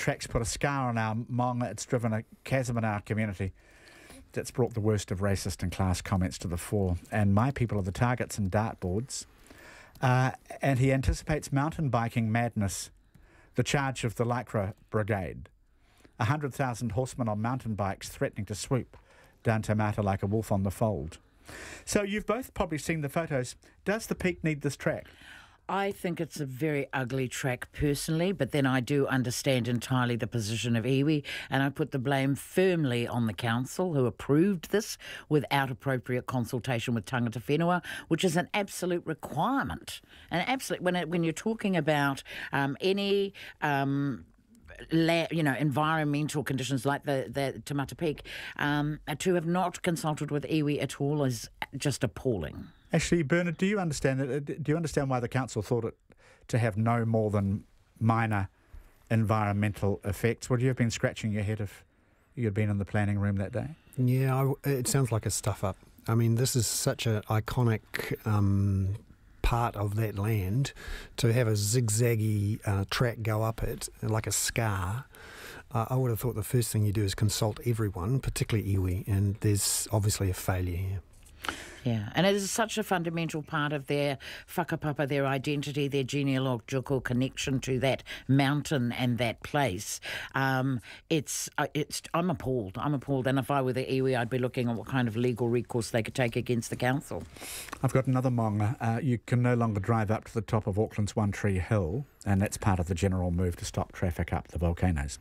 track's put a scar on our maunga. It's driven a chasm in our community that's brought the worst of racist and class comments to the fore. And my people are the targets and dartboards. And he anticipates mountain biking madness, the charge of the Lycra Brigade. 100,000 horsemen on mountain bikes threatening to swoop down Te Mata like a wolf on the fold. So you've both probably seen the photos. Does the Peak need this track? I think it's a very ugly track personally, but then I do understand entirely the position of iwi, and I put the blame firmly on the council who approved this without appropriate consultation with tangata whenua, which is an absolute requirement. And when you're talking about any environmental conditions like the Te Mata Peak, to have not consulted with iwi at all is just appalling. Actually, Bernard, do you understand why the council thought it to have no more than minor environmental effects? Would you have been scratching your head if you had been in the planning room that day? Yeah, it sounds like a stuff-up. I mean, this is such an iconic part of that land. To have a zigzaggy track go up it, like a scar, I would have thought the first thing you do is consult everyone, particularly iwi, and there's obviously a failure here. Yeah, and it is such a fundamental part of their whakapapa, their identity, their genealogical connection to that mountain and that place. I'm appalled. I'm appalled. And if I were the iwi, I'd be looking at what kind of legal recourse they could take against the council. I've got another maunga. You can no longer drive up to the top of Auckland's One Tree Hill, and that's part of the general move to stop traffic up the volcanoes.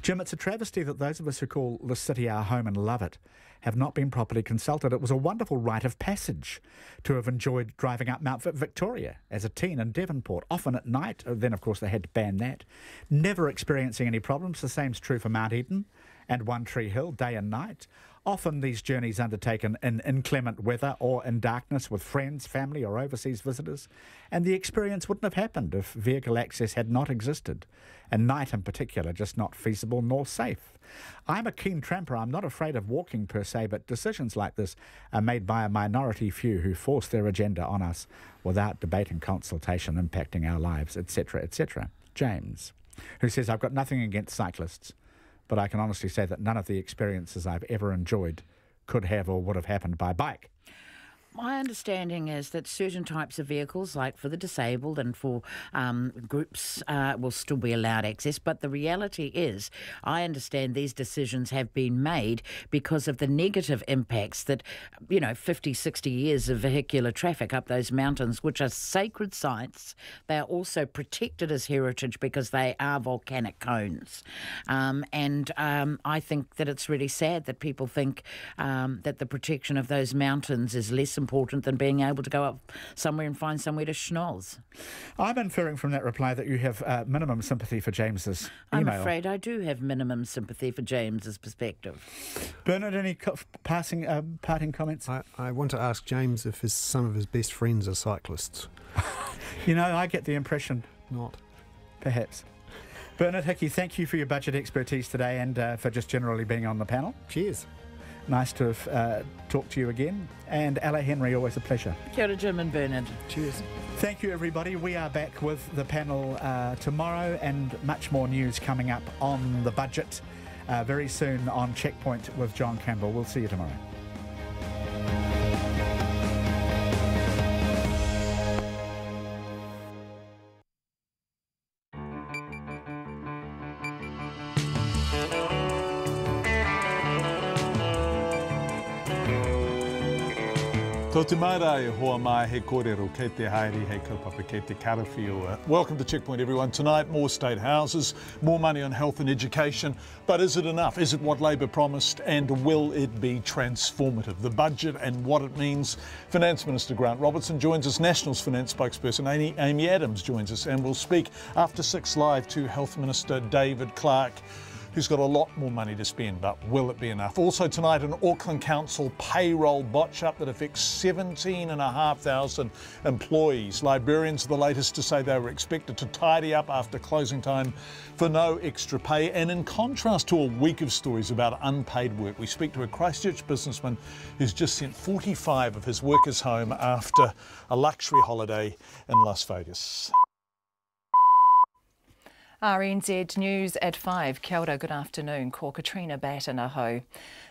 Jim, it's a travesty that those of us who call the city our home and love it have not been properly consulted. It was a wonderful rite of passage to have enjoyed driving up Mount Victoria as a teen in Devonport, often at night. Then, of course, they had to ban that. Never experiencing any problems. The same's true for Mount Eden and One Tree Hill, day and night. Often these journeys undertaken in inclement weather or in darkness with friends, family or overseas visitors. And the experience wouldn't have happened if vehicle access had not existed. And night in particular, just not feasible nor safe. I'm a keen tramper. I'm not afraid of walking per se, but decisions like this are made by a minority few who force their agenda on us without debate and consultation impacting our lives, etc., etc. James, who says, I've got nothing against cyclists, but I can honestly say that none of the experiences I've ever enjoyed could have or would have happened by bike. My understanding is that certain types of vehicles, like for the disabled and for groups, will still be allowed access. But the reality is, I understand these decisions have been made because of the negative impacts that, 50, 60 years of vehicular traffic up those mountains, which are sacred sites. They are also protected as heritage because they are volcanic cones. I think that it's really sad that people think that the protection of those mountains is less important than being able to go up somewhere and find somewhere to schnoz. I'm inferring from that reply that you have minimum sympathy for James's email. I'm afraid I do have minimum sympathy for James's perspective. Bernard, any parting comments? I want to ask James if some of his best friends are cyclists. I get the impression not. Perhaps. Bernard Hickey, thank you for your budget expertise today and for just generally being on the panel. Cheers. Nice to have talked to you again. And Ella Henry, always a pleasure. Kia ora, Jim and Bernard. Cheers. Thank you, everybody. We are back with the panel tomorrow and much more news coming up on the budget very soon on Checkpoint with John Campbell. We'll see you tomorrow. Tō te marae hoa mai he kōrero kei te haere he kaupapa kei te karawhiua. Welcome to Checkpoint, everyone. Tonight, more state houses, more money on health and education. But is it enough? Is it what Labor promised? And will it be transformative? The budget and what it means. Finance Minister Grant Robertson joins us. Nationals Finance spokesperson Amy Adams joins us. And we'll speak after 6 live to Health Minister David Clark, who's got a lot more money to spend, but will it be enough? Also tonight, an Auckland Council payroll botch-up that affects 17,500 employees. Librarians are the latest to say they were expected to tidy up after closing time for no extra pay. And in contrast to a week of stories about unpaid work, we speak to a Christchurch businessman who's just sent 45 of his workers home after a luxury holiday in Las Vegas. RNZ News at 5. Kia ora, good afternoon. Ko Katrina Batana ho.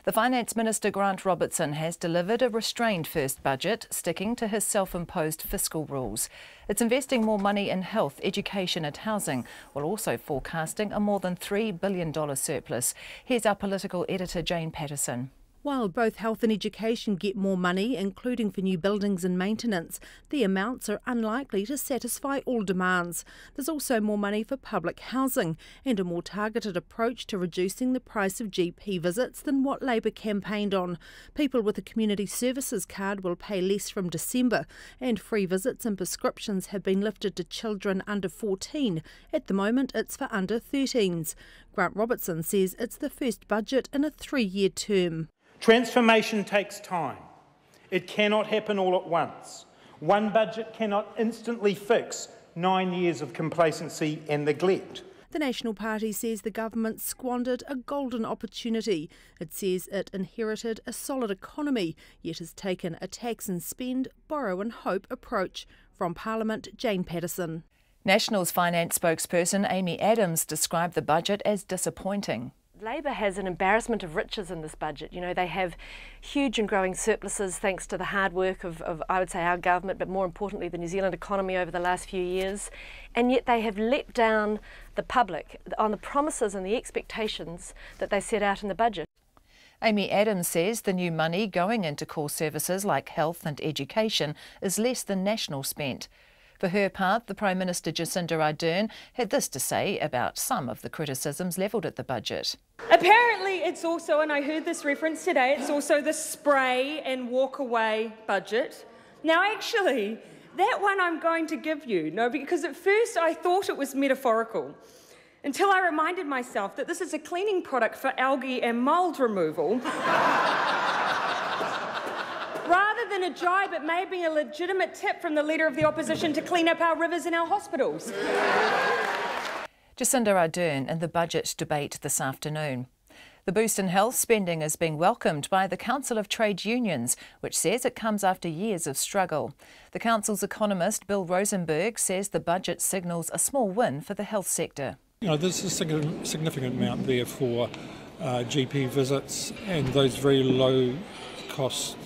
The Finance Minister Grant Robertson has delivered a restrained first budget, sticking to his self-imposed fiscal rules. It's investing more money in health, education and housing, while also forecasting a more than $3 billion surplus. Here's our political editor Jane Patterson. While both health and education get more money, including for new buildings and maintenance, the amounts are unlikely to satisfy all demands. There's also more money for public housing and a more targeted approach to reducing the price of GP visits than what Labor campaigned on. People with a community services card will pay less from December, and free visits and prescriptions have been lifted to children under 14. At the moment, it's for under 13s. Grant Robertson says it's the first budget in a 3-year term. Transformation takes time. It cannot happen all at once. One budget cannot instantly fix 9 years of complacency and neglect. The National Party says the government squandered a golden opportunity. It says it inherited a solid economy, yet has taken a tax and spend, borrow and hope approach. From Parliament, Jane Patterson. National's finance spokesperson Amy Adams described the budget as disappointing. Labor has an embarrassment of riches in this budget. You know, they have huge and growing surpluses thanks to the hard work of I would say, our government, but more importantly, the New Zealand economy over the last few years. And yet they have let down the public on the promises and the expectations that they set out in the budget. Amy Adams says the new money going into core services like health and education is less than National spent. For her part, the Prime Minister Jacinda Ardern had this to say about some of the criticisms levelled at the budget. Apparently it's also, and I heard this reference today, it's also the spray and walk away budget. Now actually, that one I'm going to give you, because at first I thought it was metaphorical, until I reminded myself that this is a cleaning product for algae and mould removal. Rather than a jibe, it may be a legitimate tip from the Leader of the Opposition to clean up our rivers and our hospitals. Jacinda Ardern in the budget debate this afternoon. The boost in health spending is being welcomed by the Council of Trade Unions, which says it comes after years of struggle. The Council's economist Bill Rosenberg says the budget signals a small win for the health sector. You know, there's a significant amount there for GP visits and those very low cost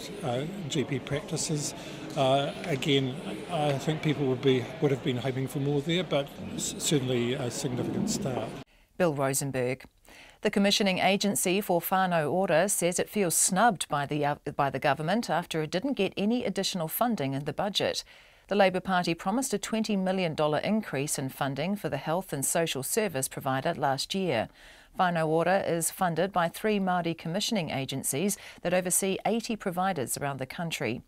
GP practices. Again, I think people would have been hoping for more there, but certainly a significant start. Bill Rosenberg. The commissioning agency for whānau ora says it feels snubbed by the government after it didn't get any additional funding in the budget. The Labour Party promised a $20 million increase in funding for the health and social service provider last year. Whānau ora is funded by 3 Māori commissioning agencies that oversee 80 providers around the country.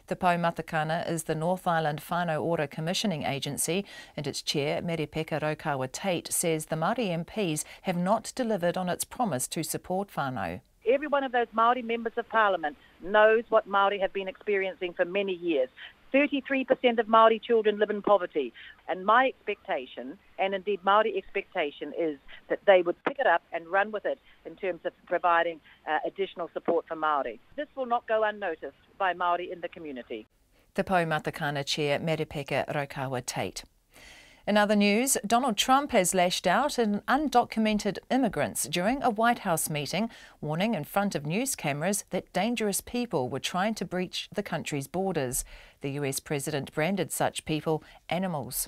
Te Pau Matakana is the North Island Whānau ora commissioning agency, and its chair, Merepeka Raukawa-Tate, says the Māori MPs have not delivered on its promise to support whānau. Every one of those Māori members of Parliament knows what Māori have been experiencing for many years. 33% of Māori children live in poverty, and my expectation, and indeed Māori expectation, is that they would pick it up and run with it in terms of providing additional support for Māori. This will not go unnoticed by Māori in the community. Te Pau Matakana Chair Merepeka Raukawa-Tate. In other news, Donald Trump has lashed out at undocumented immigrants during a White House meeting, warning in front of news cameras that dangerous people were trying to breach the country's borders. The US president branded such people animals.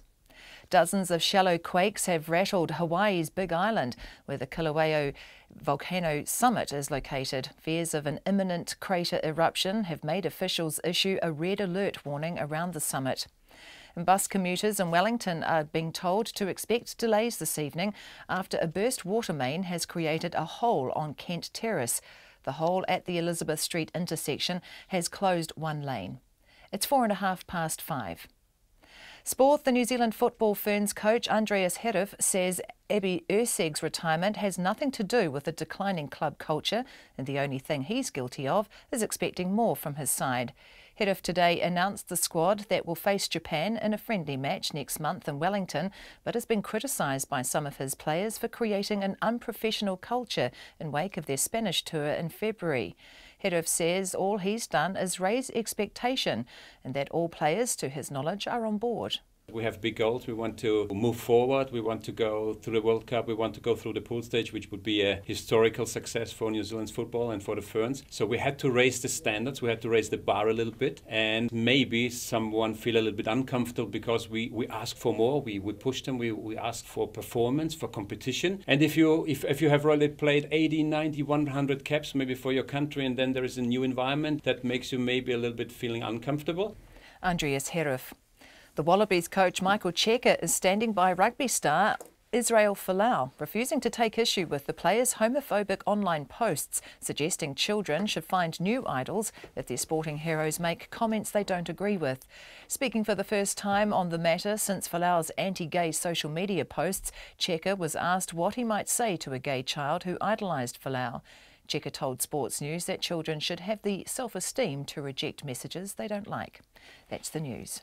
Dozens of shallow quakes have rattled Hawaii's Big Island, where the Kilauea volcano summit is located. Fears of an imminent crater eruption have made officials issue a red alert warning around the summit. And bus commuters in Wellington are being told to expect delays this evening after a burst water main has created a hole on Kent Terrace. The hole at the Elizabeth Street intersection has closed one lane. It's 5:04. Sport. The New Zealand Football Ferns coach Andreas Herif says Ebi Urseg's retirement has nothing to do with the declining club culture, and the only thing he's guilty of is expecting more from his side. Herif today announced the squad that will face Japan in a friendly match next month in Wellington, but has been criticised by some of his players for creating an unprofessional culture in wake of their Spanish tour in February. Herif says all he's done is raise expectation and that all players, to his knowledge, are on board. We have big goals. We want to move forward. We want to go through the World Cup. We want to go through the pool stage, which would be a historical success for New Zealand's football and for the Ferns. So we had to raise the standards. We had to raise the bar a little bit. And maybe someone feel a little bit uncomfortable because we ask for more. We push them. We ask for performance, for competition. And if you have already played 80, 90, 100 caps maybe for your country, and then there is a new environment that makes you maybe a little bit feeling uncomfortable. Andreas Herif. The Wallabies coach Michael Cheika is standing by rugby star Israel Folau, refusing to take issue with the player's homophobic online posts, suggesting children should find new idols if their sporting heroes make comments they don't agree with. Speaking for the first time on the matter since Folau's anti-gay social media posts, Cheika was asked what he might say to a gay child who idolised Folau. Cheika told Sports News that children should have the self-esteem to reject messages they don't like. That's the news.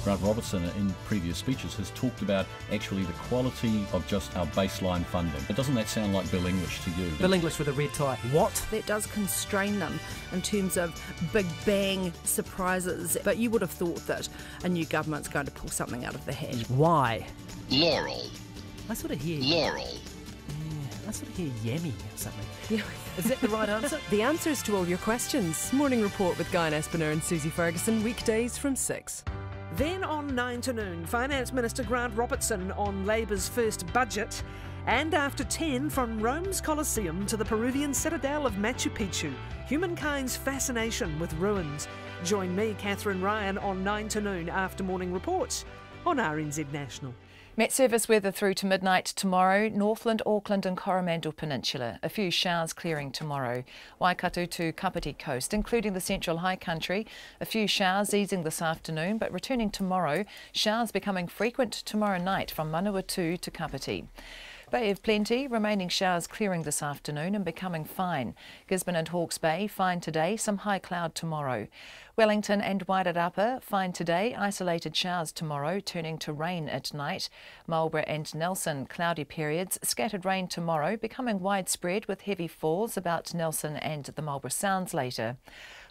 Grant Robertson in previous speeches has talked about actually the quality of just our baseline funding. But doesn't that sound like Bill English to you? Bill English with a red tie. What? That does constrain them in terms of big bang surprises. But you would have thought that a new government's going to pull something out of the hat. Why? Laurel. I sort of hear... Laurel. Yeah, I sort of hear yammy or something. Yeah. Is that the right answer? The answers to all your questions. Morning Report with Guy Aspinall and Susie Ferguson, weekdays from 6. Then on 9 to noon, Finance Minister Grant Robertson on Labour's first budget. And after 10, from Rome's Colosseum to the Peruvian citadel of Machu Picchu, humankind's fascination with ruins. Join me, Catherine Ryan, on 9 to noon after Morning Report on RNZ National. Met Service weather through to midnight tomorrow. Northland, Auckland and Coromandel Peninsula. A few showers clearing tomorrow. Waikato to Kapiti Coast, including the Central High Country. A few showers easing this afternoon, but returning tomorrow. Showers becoming frequent tomorrow night from Manawatu to Kapiti. Bay of Plenty, remaining showers clearing this afternoon and becoming fine. Gisborne and Hawke's Bay, fine today, some high cloud tomorrow. Wellington and Wairarapa, fine today, isolated showers tomorrow, turning to rain at night. Marlborough and Nelson, cloudy periods, scattered rain tomorrow, becoming widespread with heavy falls about Nelson and the Marlborough Sounds later.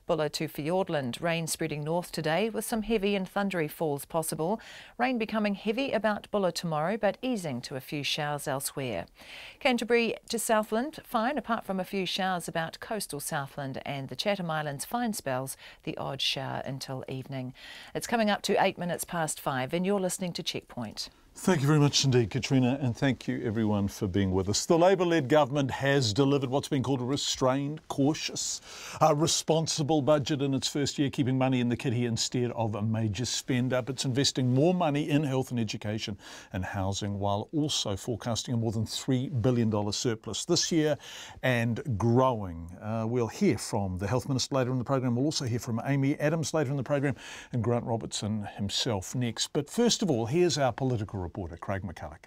Bulla to Fiordland, rain spreading north today with some heavy and thundery falls possible. Rain becoming heavy about Bulla tomorrow but easing to a few showers elsewhere. Canterbury to Southland, fine apart from a few showers about coastal Southland and the Chatham Islands, fine spells, the odd shower until evening. It's coming up to 8 minutes past 5 and you're listening to Checkpoint. Thank you very much indeed, Katrina, and thank you everyone for being with us. The Labour-led government has delivered what's been called a restrained, cautious, responsible budget in its first year, keeping money in the kitty instead of a major spend-up. It's investing more money in health and education and housing while also forecasting a more than $3 billion surplus this year and growing. We'll hear from the Health Minister later in the program. We'll also hear from Amy Adams later in the program and Grant Robertson himself next. But first of all, here's our political reporter, Craig McCulloch.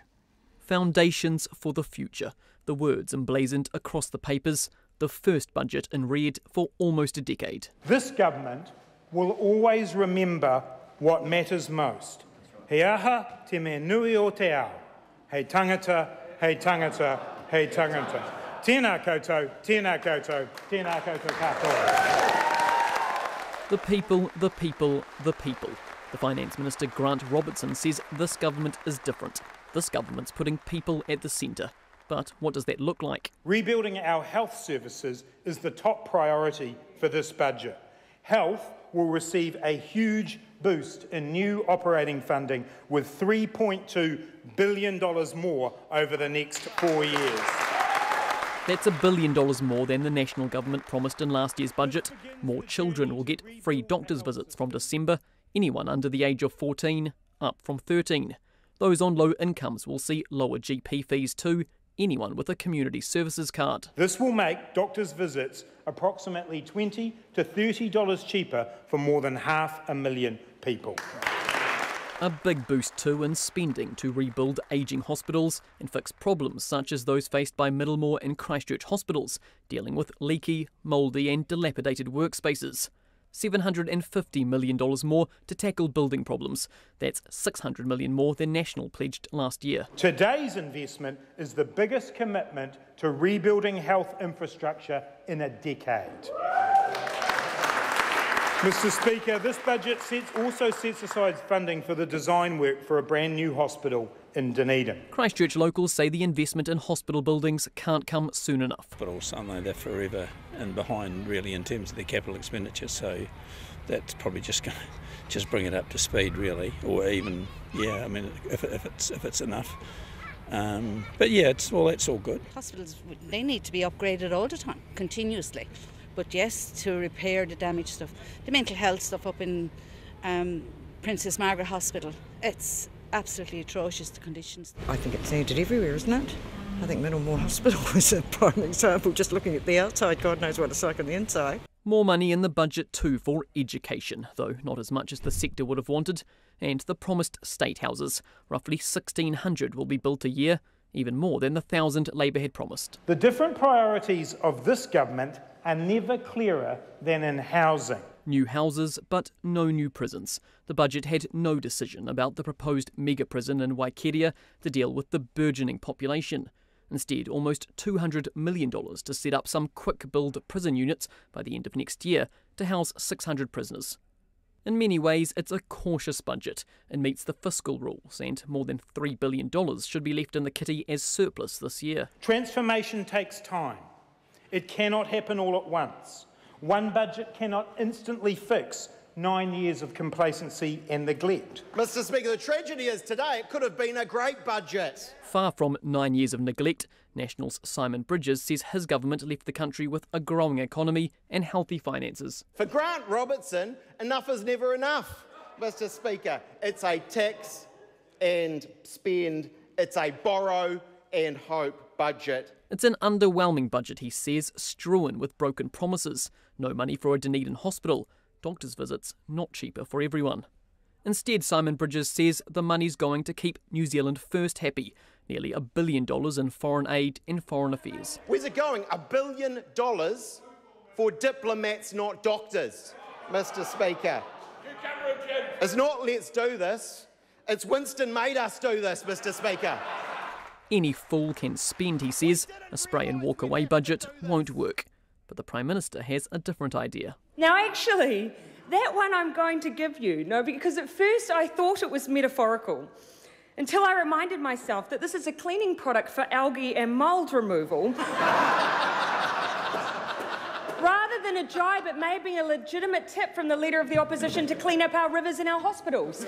Foundations for the future. The words emblazoned across the papers. The first budget in red for almost a decade. This government will always remember what matters most. He aha te me nui o te ao. Hei tangata, hei tangata, hei tangata. Tēnā koutou, tēnā koutou, tēnā koutou katoa. The people, the people, the people. The Finance Minister Grant Robertson says this government is different. This government's putting people at the centre. But what does that look like? Rebuilding our health services is the top priority for this budget. Health will receive a huge boost in new operating funding with $3.2 billion more over the next 4 years. That's $1 billion more than the national government promised in last year's budget. More children will get free doctor's visits from December. Anyone under the age of 14, up from 13. Those on low incomes will see lower GP fees too. Anyone with a community services card. This will make doctors' visits approximately $20 to $30 cheaper for more than 500,000 people. A big boost too in spending to rebuild ageing hospitals and fix problems such as those faced by Middlemore and Christchurch hospitals, dealing with leaky, mouldy and dilapidated workspaces. $750 million more to tackle building problems. That's $600 million more than National pledged last year. Today's investment is the biggest commitment to rebuilding health infrastructure in a decade. Mr Speaker, this budget also sets aside funding for the design work for a brand new hospital in Dunedin. Christchurch locals say the investment in hospital buildings can't come soon enough. But also they're forever and behind really in terms of their capital expenditure, so that's probably just going to just bring it up to speed really, or even, yeah, I mean, if it's enough. But yeah, that's all good. Hospitals, they need to be upgraded all the time, continuously. But yes, to repair the damaged stuff. The mental health stuff up in Princess Margaret Hospital, it's absolutely atrocious, the conditions. I think it's needed everywhere, isn't it? I think Middlemore Hospital was a prime example, just looking at the outside, God knows what it's like on the inside. More money in the budget too for education, though not as much as the sector would have wanted, and the promised state houses. Roughly 1,600 will be built a year, even more than the 1,000 Labour had promised. The different priorities of this government are never clearer than in housing. New houses, but no new prisons. The budget had no decision about the proposed mega prison in Waikeria to deal with the burgeoning population. Instead, almost $200 million to set up some quick-build prison units by the end of next year to house 600 prisoners. In many ways, it's a cautious budget and meets the fiscal rules, and more than $3 billion should be left in the kitty as surplus this year. Transformation takes time. It cannot happen all at once. One budget cannot instantly fix 9 years of complacency and neglect. Mr Speaker, the tragedy is today it could have been a great budget. Far from 9 years of neglect, National's Simon Bridges says his government left the country with a growing economy and healthy finances. For Grant Robertson, enough is never enough, Mr Speaker. It's a tax and spend, it's a borrow and hope budget. It's an underwhelming budget, he says, strewn with broken promises. No money for a Dunedin hospital. Doctors' visits not cheaper for everyone. Instead, Simon Bridges says the money's going to keep New Zealand First happy. Nearly $1 billion in foreign aid and foreign affairs. Where's it going? $1 billion for diplomats, not doctors, Mr Speaker. It's not let's do this. It's Winston made us do this, Mr Speaker. Any fool can spend, he says. A spray and walk away budget won't work. But the Prime Minister has a different idea. Now, actually, that one I'm going to give you, because at first I thought it was metaphorical, until I reminded myself that this is a cleaning product for algae and mould removal. Rather than a jibe, it may be a legitimate tip from the Leader of the Opposition to clean up our rivers and our hospitals.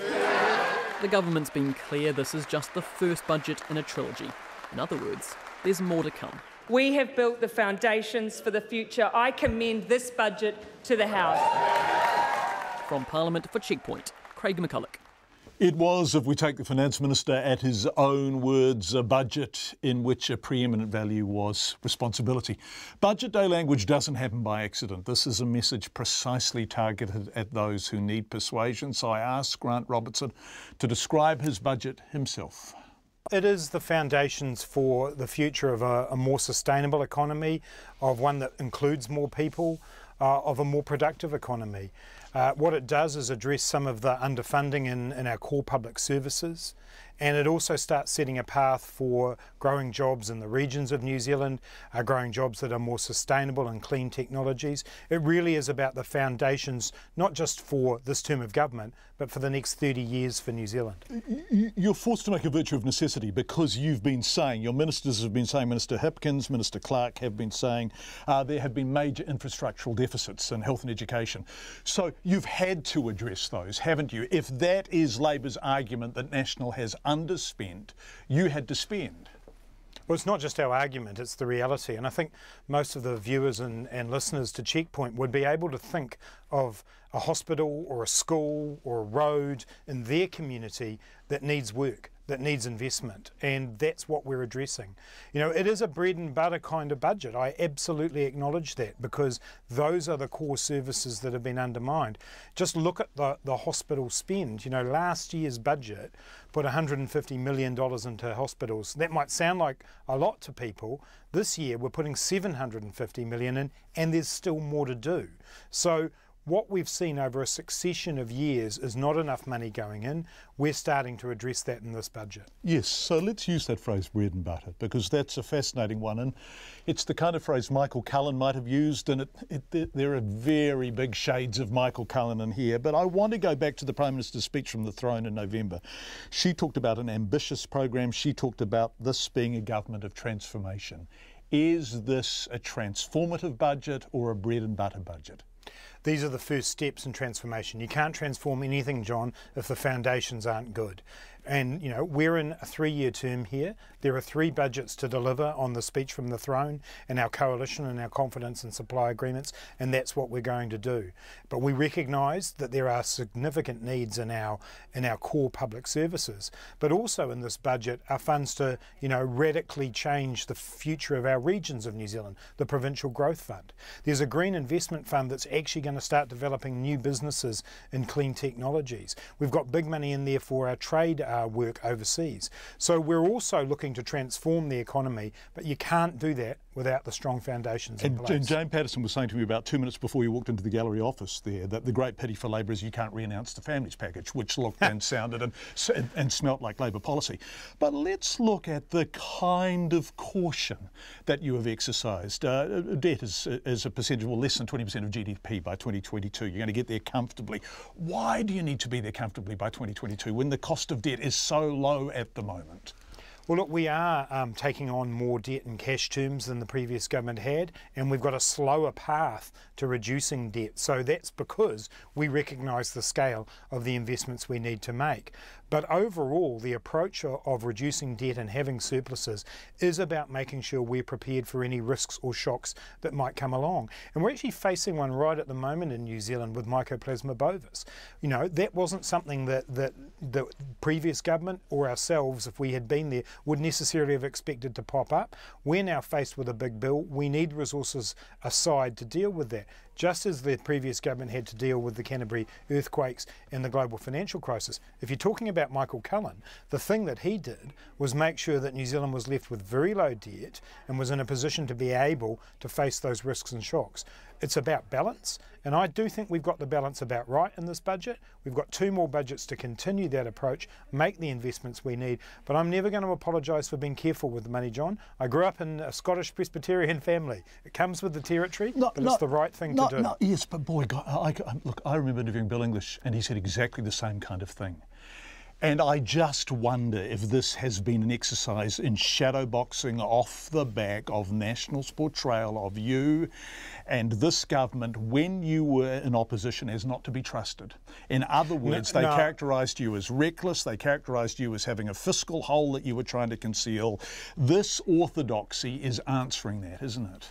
The government's been clear this is just the first budget in a trilogy. In other words, there's more to come. We have built the foundations for the future. I commend this budget to the House. From Parliament for Checkpoint, Craig McCulloch. It was, if we take the Finance Minister at his own words, a budget in which a preeminent value was responsibility. Budget day language doesn't happen by accident. This is a message precisely targeted at those who need persuasion. So I asked Grant Robertson to describe his budget himself. It is the foundations for the future of a more sustainable economy, of one that includes more people, of a more productive economy. What it does is address some of the underfunding in our core public services, and it also starts setting a path for growing jobs in the regions of New Zealand, growing jobs that are more sustainable and clean technologies. It really is about the foundations, not just for this term of government, but for the next 30 years for New Zealand. You're forced to make a virtue of necessity because you've been saying, your ministers have been saying, Minister Hipkins, Minister Clark have been saying there have been major infrastructural deficits in health and education. So you've had to address those, haven't you? If that is Labour's argument that National has underspent, you had to spend. Well, it's not just our argument, it's the reality. And I think most of the viewers and listeners to Checkpoint would be able to think of a hospital or a school or a road in their community that needs work, that needs investment, and that's what we're addressing. You know, it is a bread and butter kind of budget. I absolutely acknowledge that, because those are the core services that have been undermined. Just look at the hospital spend. You know, last year's budget put $150 million into hospitals. That might sound like a lot to people. This year we're putting $750 million in, and there's still more to do. So what we've seen over a succession of years is not enough money going in. We're starting to address that in this budget. Yes, so let's use that phrase bread and butter, because that's a fascinating one, and it's the kind of phrase Michael Cullen might have used, and there are very big shades of Michael Cullen in here. But I want to go back to the Prime Minister's speech from the throne in November. She talked about an ambitious program. She talked about this being a government of transformation. Is this a transformative budget or a bread and butter budget? These are the first steps in transformation. You can't transform anything, John, if the foundations aren't good. And, you know, we're in a 3-year term here. There are 3 budgets to deliver on the speech from the throne and our coalition and our confidence and supply agreements, and that's what we're going to do. But we recognise that there are significant needs in our core public services, but also in this budget are funds to, you know, radically change the future of our regions of New Zealand, the Provincial Growth Fund. There's a Green Investment Fund that's actually going to start developing new businesses in clean technologies. We've got big money in there for our trade work overseas. So we're also looking to transform the economy, but you can't do that without the strong foundations in place. And Jane Patterson was saying to me about 2 minutes before you walked into the gallery office there that the great pity for Labor is you can't re-announce the families package, which looked and sounded and smelt like Labor policy. But let's look at the kind of caution that you have exercised. Debt is a percentage, well, less than 20% of GDP by 2022. You're going to get there comfortably. Why do you need to be there comfortably by 2022 when the cost of debt is so low at the moment? Well, look, we are taking on more debt in cash terms than the previous government had, and we've got a slower path to reducing debt. So that's because we recognise the scale of the investments we need to make. But overall, the approach of reducing debt and having surpluses is about making sure we're prepared for any risks or shocks that might come along. And we're actually facing one right at the moment in New Zealand with Mycoplasma bovis. You know, that wasn't something that the previous government or ourselves, if we had been there, would necessarily have expected to pop up. We're now faced with a big bill. We need resources aside to deal with that, just as the previous government had to deal with the Canterbury earthquakes and the global financial crisis. If you're talking about Michael Cullen, the thing that he did was make sure that New Zealand was left with very low debt and was in a position to be able to face those risks and shocks. It's about balance, and I do think we've got the balance about right in this budget. We've got 2 more budgets to continue that approach, make the investments we need, but I'm never going to apologise for being careful with the money, John. I grew up in a Scottish Presbyterian family. It comes with the territory, but it's the right thing to do. Yes, but boy, look, I remember interviewing Bill English, and he said exactly the same kind of thing. And I just wonder if this has been an exercise in shadowboxing off the back of National's portrayal of you and this government when you were in opposition as not to be trusted. In other words, they characterised you as reckless, they characterised you as having a fiscal hole that you were trying to conceal. This orthodoxy is answering that, isn't it?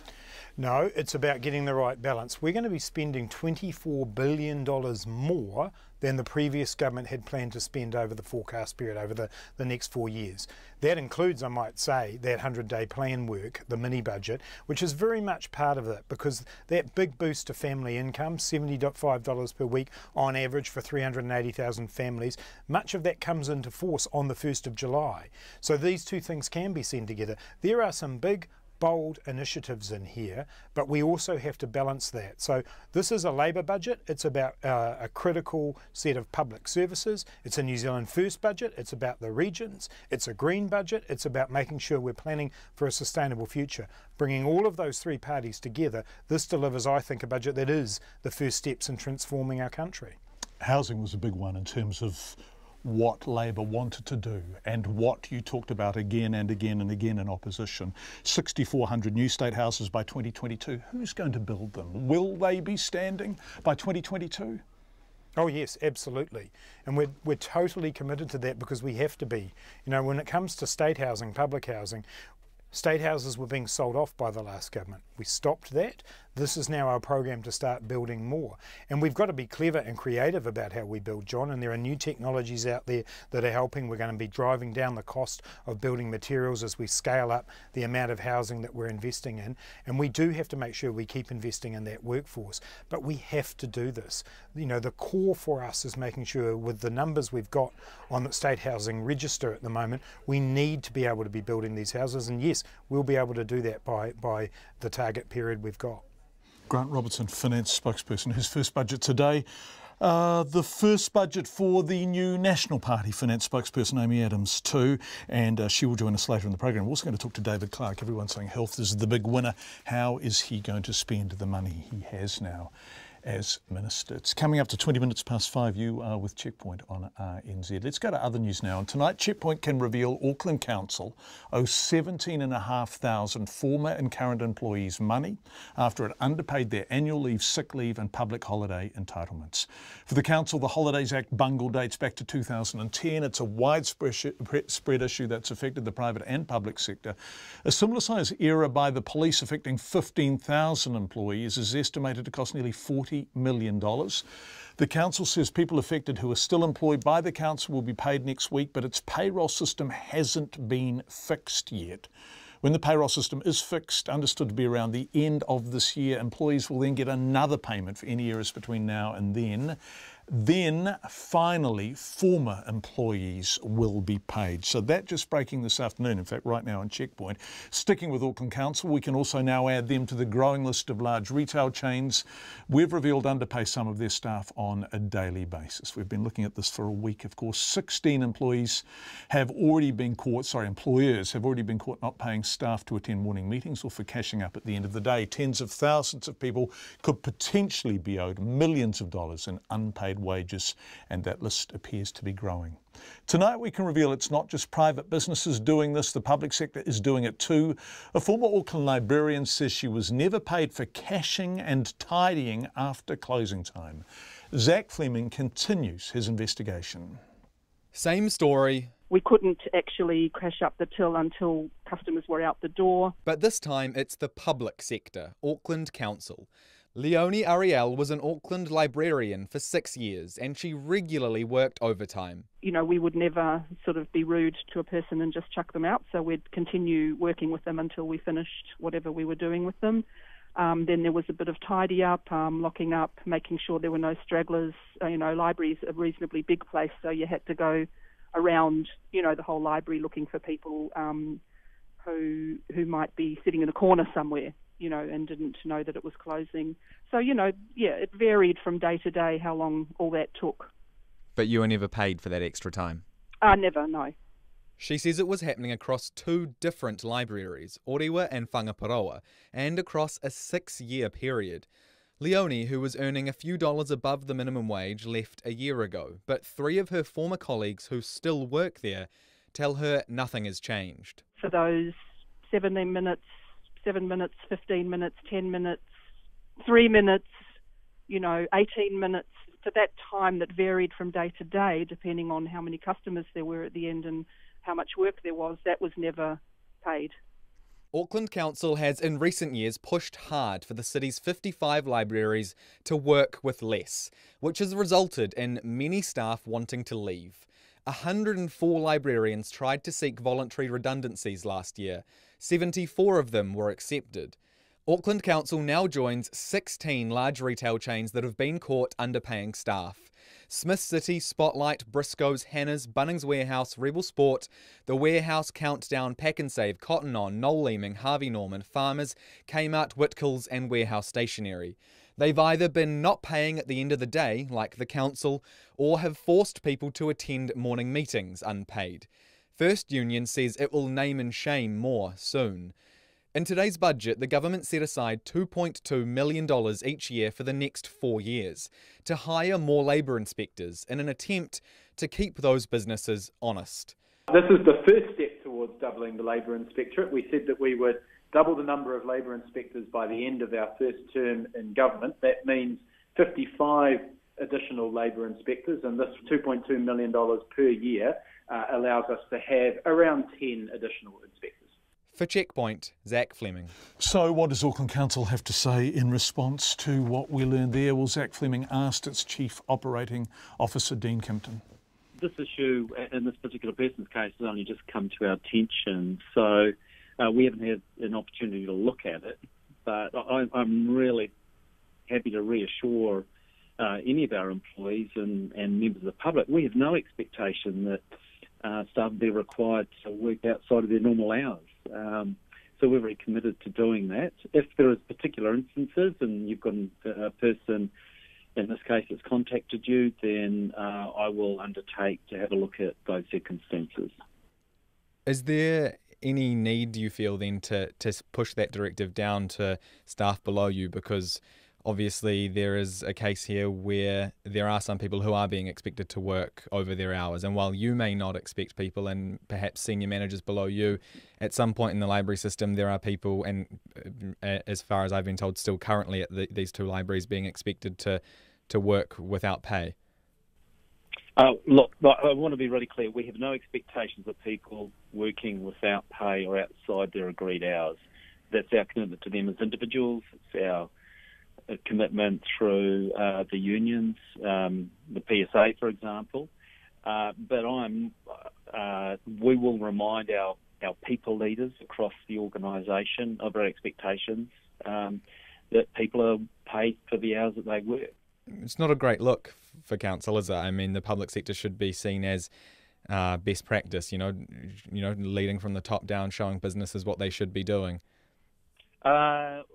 No, it's about getting the right balance. We're going to be spending $24 billion more than the previous government had planned to spend over the forecast period, over the next 4 years. That includes, I might say, that 100-day plan work, the mini-budget, which is very much part of it, because that big boost to family income, $75 per week on average for 380,000 families, much of that comes into force on the 1st of July. So these two things can be seen together. There are some big bold initiatives in here, but we also have to balance that. So this is a Labor budget. It's about a critical set of public services. It's a New Zealand First budget. It's about the regions. It's a green budget. It's about making sure we're planning for a sustainable future. Bringing all of those 3 parties together, this delivers, I think, a budget that is the first steps in transforming our country. Housing was a big one in terms of what Labor wanted to do and what you talked about again and again and again in opposition. 6,400 new state houses by 2022. Who's going to build them? Will they be standing by 2022? Oh yes, absolutely. And we're totally committed to that because we have to be. You know, when it comes to state housing, public housing, state houses were being sold off by the last government. We stopped that. This is now our program to start building more. And we've got to be clever and creative about how we build, John, and there are new technologies out there that are helping. We're going to be driving down the cost of building materials as we scale up the amount of housing that we're investing in. And we do have to make sure we keep investing in that workforce. But we have to do this. You know, the core for us is making sure with the numbers we've got on the state housing register at the moment, we need to be able to be building these houses. And yes, we'll be able to do that by the target period we've got. Grant Robertson, Finance spokesperson, his first budget today. The first budget for the new National Party Finance spokesperson, Amy Adams, too, and she will join us later in the program. We're also going to talk to David Clark. Everyone's saying health is the big winner. How is he going to spend the money he has now as Minister? It's coming up to 20 minutes past 5. You are with Checkpoint on RNZ. Let's go to other news now. And tonight, Checkpoint can reveal Auckland Council owes 17,500 former and current employees money after it underpaid their annual leave, sick leave and public holiday entitlements. For the Council, the Holidays Act bungle dates back to 2010. It's a widespread issue that's affected the private and public sector. A similar size error by the police affecting 15,000 employees is estimated to cost nearly $40 million. The council says people affected who are still employed by the council will be paid next week, but its payroll system hasn't been fixed yet. When the payroll system is fixed, understood to be around the end of this year, employees will then get another payment for any errors between now and then. Then, finally, former employees will be paid. So that just breaking this afternoon, in fact, right now on Checkpoint. Sticking with Auckland Council, we can also now add them to the growing list of large retail chains. We've revealed underpay some of their staff on a daily basis. We've been looking at this for a week, of course. 16 employers have already been caught not paying staff to attend morning meetings or for cashing up at the end of the day. Tens of thousands of people could potentially be owed millions of dollars in unpaid wages, and that list appears to be growing. Tonight we can reveal it's not just private businesses doing this, the public sector is doing it too. A former Auckland librarian says she was never paid for cashing and tidying after closing time. Zach Fleming continues his investigation. Same story. We couldn't actually crash up the till until customers were out the door. But this time it's the public sector, Auckland Council. Leonie Ariel was an Auckland librarian for 6 years and she regularly worked overtime. You know, we would never sort of be rude to a person and just chuck them out, so we'd continue working with them until we finished whatever we were doing with them. Then there was a bit of tidy up, locking up, making sure there were no stragglers. Library's a reasonably big place, so you had to go around, the whole library looking for people who might be sitting in a corner somewhere, and didn't know that it was closing. So, it varied from day to day how long all that took. But you were never paid for that extra time? Never, no. She says it was happening across 2 different libraries, Orewa and Whangaparoa, and across a 6-year period. Leonie, who was earning a few dollars above the minimum wage, left a year ago, but 3 of her former colleagues who still work there tell her nothing has changed. For those 17 minutes, 7 minutes, 15 minutes, 10 minutes, 3 minutes, 18 minutes, to that time that varied from day to day, depending on how many customers there were at the end and how much work there was, that was never paid. Auckland Council has in recent years pushed hard for the city's 55 libraries to work with less, which has resulted in many staff wanting to leave. 104 librarians tried to seek voluntary redundancies last year. 74 of them were accepted. Auckland Council now joins 16 large retail chains that have been caught underpaying staff. Smith City, Spotlight, Briscoe's, Hannah's, Bunnings Warehouse, Rebel Sport, The Warehouse, Countdown, Pack and Save, Cotton On, Noel Leeming, Harvey Norman, Farmers, Kmart, Whitkills and Warehouse Stationery. They've either been not paying at the end of the day, like the council, or have forced people to attend morning meetings unpaid. First Union says it will name and shame more soon. In today's budget, the government set aside $2.2 million each year for the next 4 years to hire more labour inspectors in an attempt to keep those businesses honest. This is the first step towards doubling the labour inspectorate. We said that we would double the number of labour inspectors by the end of our first term in government. That means 55 additional labour inspectors, and this $2.2 million per year allows us to have around 10 additional inspectors. For Checkpoint, Zach Fleming. So what does Auckland Council have to say in response to what we learned there? Well, Zach Fleming asked its Chief Operating Officer, Dean Kimpton. This issue, in this particular person's case, has only just come to our attention, so we haven't had an opportunity to look at it, but I'm really happy to reassure any of our employees and members of the public. We have no expectation that staff will be required to work outside of their normal hours. So we're very committed to doing that. If there is particular instances and you've got a person, in this case, that's contacted you, then I will undertake to have a look at those circumstances. Is there any need, do you feel, then, to push that directive down to staff below you? Because obviously there is a case here where there are some people who are being expected to work over their hours, and while you may not expect people, and perhaps senior managers below you, at some point in the library system there are people, and as far as I've been told, still currently at these two libraries being expected to work without pay. Look, I want to be really clear. We have no expectations of people working without pay or outside their agreed hours. That's our commitment to them as individuals. It's our commitment through the unions, the PSA, for example. But we will remind our people leaders across the organisation of our expectations that people are paid for the hours that they work. It's not a great look for council, is it? I mean, the public sector should be seen as best practice, you know, leading from the top down, showing businesses what they should be doing. And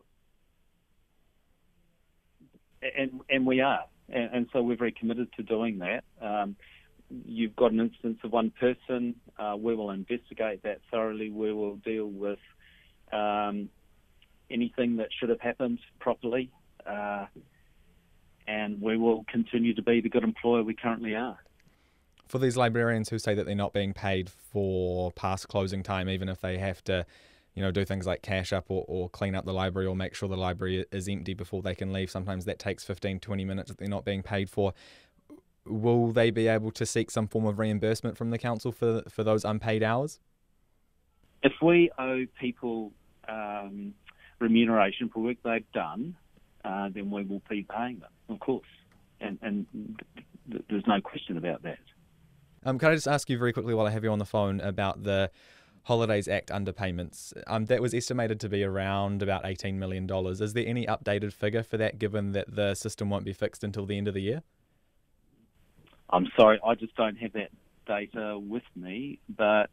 we are, and so we're very committed to doing that. You've got an instance of one person. We will investigate that thoroughly. We will deal with anything that should have happened properly. And we will continue to be the good employer we currently are. For these librarians who say that they're not being paid for past closing time, even if they have to, do things like cash up or clean up the library or make sure the library is empty before they can leave, sometimes that takes 15, 20 minutes that they're not being paid for. Will they be able to seek some form of reimbursement from the council for those unpaid hours? If we owe people remuneration for work they've done, then we will be paying them, of course. And there's no question about that. Can I just ask you very quickly while I have you on the phone about the Holidays Act underpayments? That was estimated to be around about $18 million. Is there any updated figure for that, given that the system won't be fixed until the end of the year? I'm sorry, I just don't have that data with me, but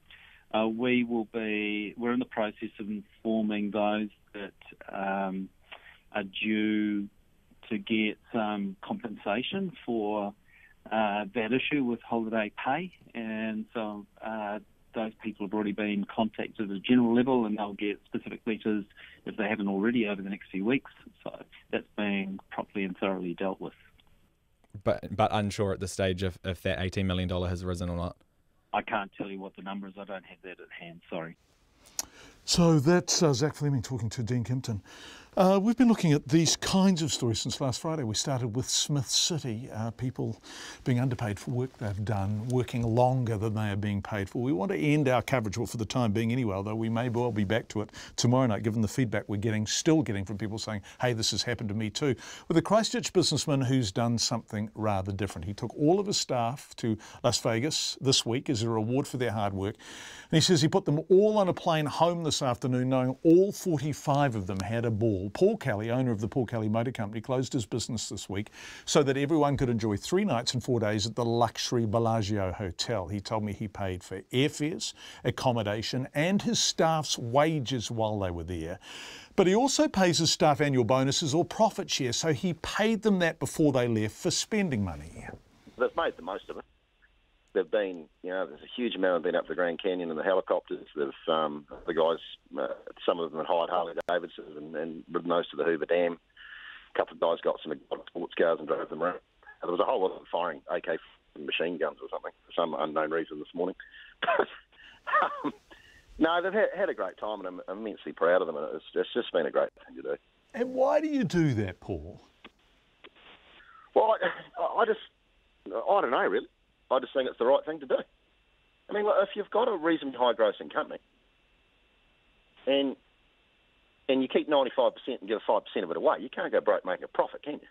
we're in the process of informing those that are due to get some compensation for that issue with holiday pay, and so those people have already been contacted at a general level, and they'll get specific letters if they haven't already over the next few weeks. So that's being properly and thoroughly dealt with. But unsure at this stage if that $18 million has risen or not? I can't tell you what the number is. I don't have that at hand, sorry. So that's Zach Fleming talking to Dean Kimpton. We've been looking at these kinds of stories since last Friday. We started with Smith City, people being underpaid for work they've done, working longer than they are being paid for. We want to end our coverage, well, for the time being anyway, although we may well be back to it tomorrow night, given the feedback we're still getting from people saying, hey, this has happened to me too, with a Christchurch businessman who's done something rather different. He took all of his staff to Las Vegas this week as a reward for their hard work. And he says he put them all on a plane home this afternoon, knowing all 45 of them had a ball. Paul Kelly, owner of the Paul Kelly Motor Company, closed his business this week so that everyone could enjoy 3 nights and 4 days at the luxury Bellagio Hotel. He told me he paid for airfares, accommodation and his staff's wages while they were there. But he also pays his staff annual bonuses or profit share, so he paid them that before they left for spending money. They've made the most of it. They've been, there's a huge amount of been up the Grand Canyon in the helicopters. They've, the guys, some of them had hired Harley Davidsons and ridden those to the Hoover Dam. A couple of guys got some sports cars and drove them around. And there was a whole lot of firing AK machine guns or something for some unknown reason this morning. No, they've had a great time, and I'm immensely proud of them. And it's just been a great thing to do. And why do you do that, Paul? Well, I don't know, really. I just think it's the right thing to do. I mean, if you've got a reasonably high grossing company and you keep 95% and give 5% of it away, you can't go broke making a profit, can you?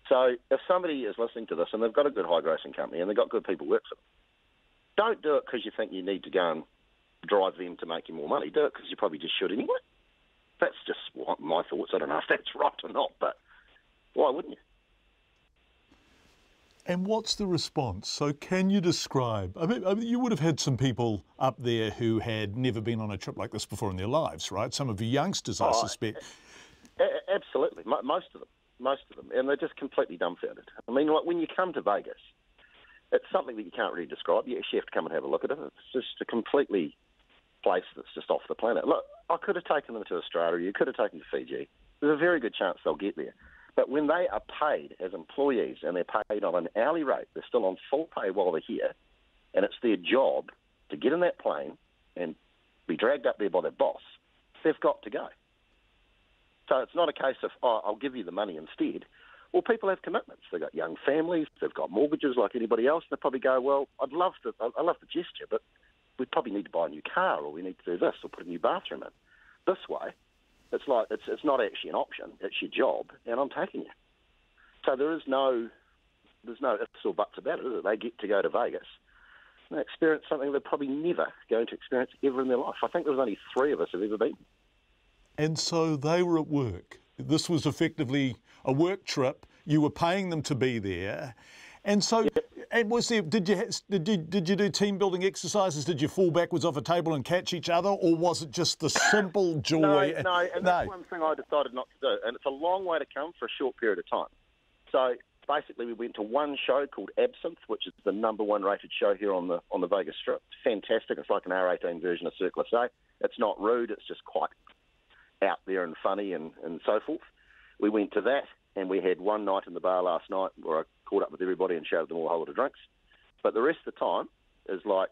So if somebody is listening to this and they've got a good high grossing company and they've got good people work for them, don't do it because you think you need to go and drive them to make you more money. Do it because you probably just should anyway. That's just my thoughts. I don't know if that's right or not, but why wouldn't you? And what's the response? So can you describe, I mean, you would have had some people up there who had never been on a trip like this before in their lives, right? Some of you youngsters, I suspect. Absolutely, most of them, and they're just completely dumbfounded. I mean, like when you come to Vegas, it's something that you can't really describe. You actually have to come and have a look at it. It's just a completely place that's just off the planet. Look, I could have taken them to Australia, you could have taken them to Fiji. There's a very good chance they'll get there. But when they are paid as employees and they're paid on an hourly rate, they're still on full pay while they're here, and it's their job to get in that plane and be dragged up there by their boss, they've got to go. So it's not a case of, oh, I'll give you the money instead. Well, people have commitments. They've got young families, they've got mortgages like anybody else, and they probably go, well, I love the gesture, but we probably need to buy a new car, or we need to do this, or put a new bathroom in. This way, it's like it's not actually an option. It's your job, and I'm taking you. So there's no ifs or buts about it, is it? They get to go to Vegas and they experience something they're probably never going to experience ever in their life. I think there's only 3 of us who've ever been. And so they were at work. This was effectively a work trip. You were paying them to be there, and so. Yep. And was there? Did you do team building exercises? Did you fall backwards off a table and catch each other, or was it just the simple joy? No. That's one thing I decided not to do, and it's a long way to come for a short period of time. So basically, we went to one show called Absinthe, which is the #1 rated show here on the Vegas Strip. It's fantastic. It's like an R18 version of Circle A. It's not rude. It's just quite out there and funny and so forth. We went to that, and we had one night in the bar last night where I caught up with everybody and showed them all a whole lot of drinks. But the rest of the time is like,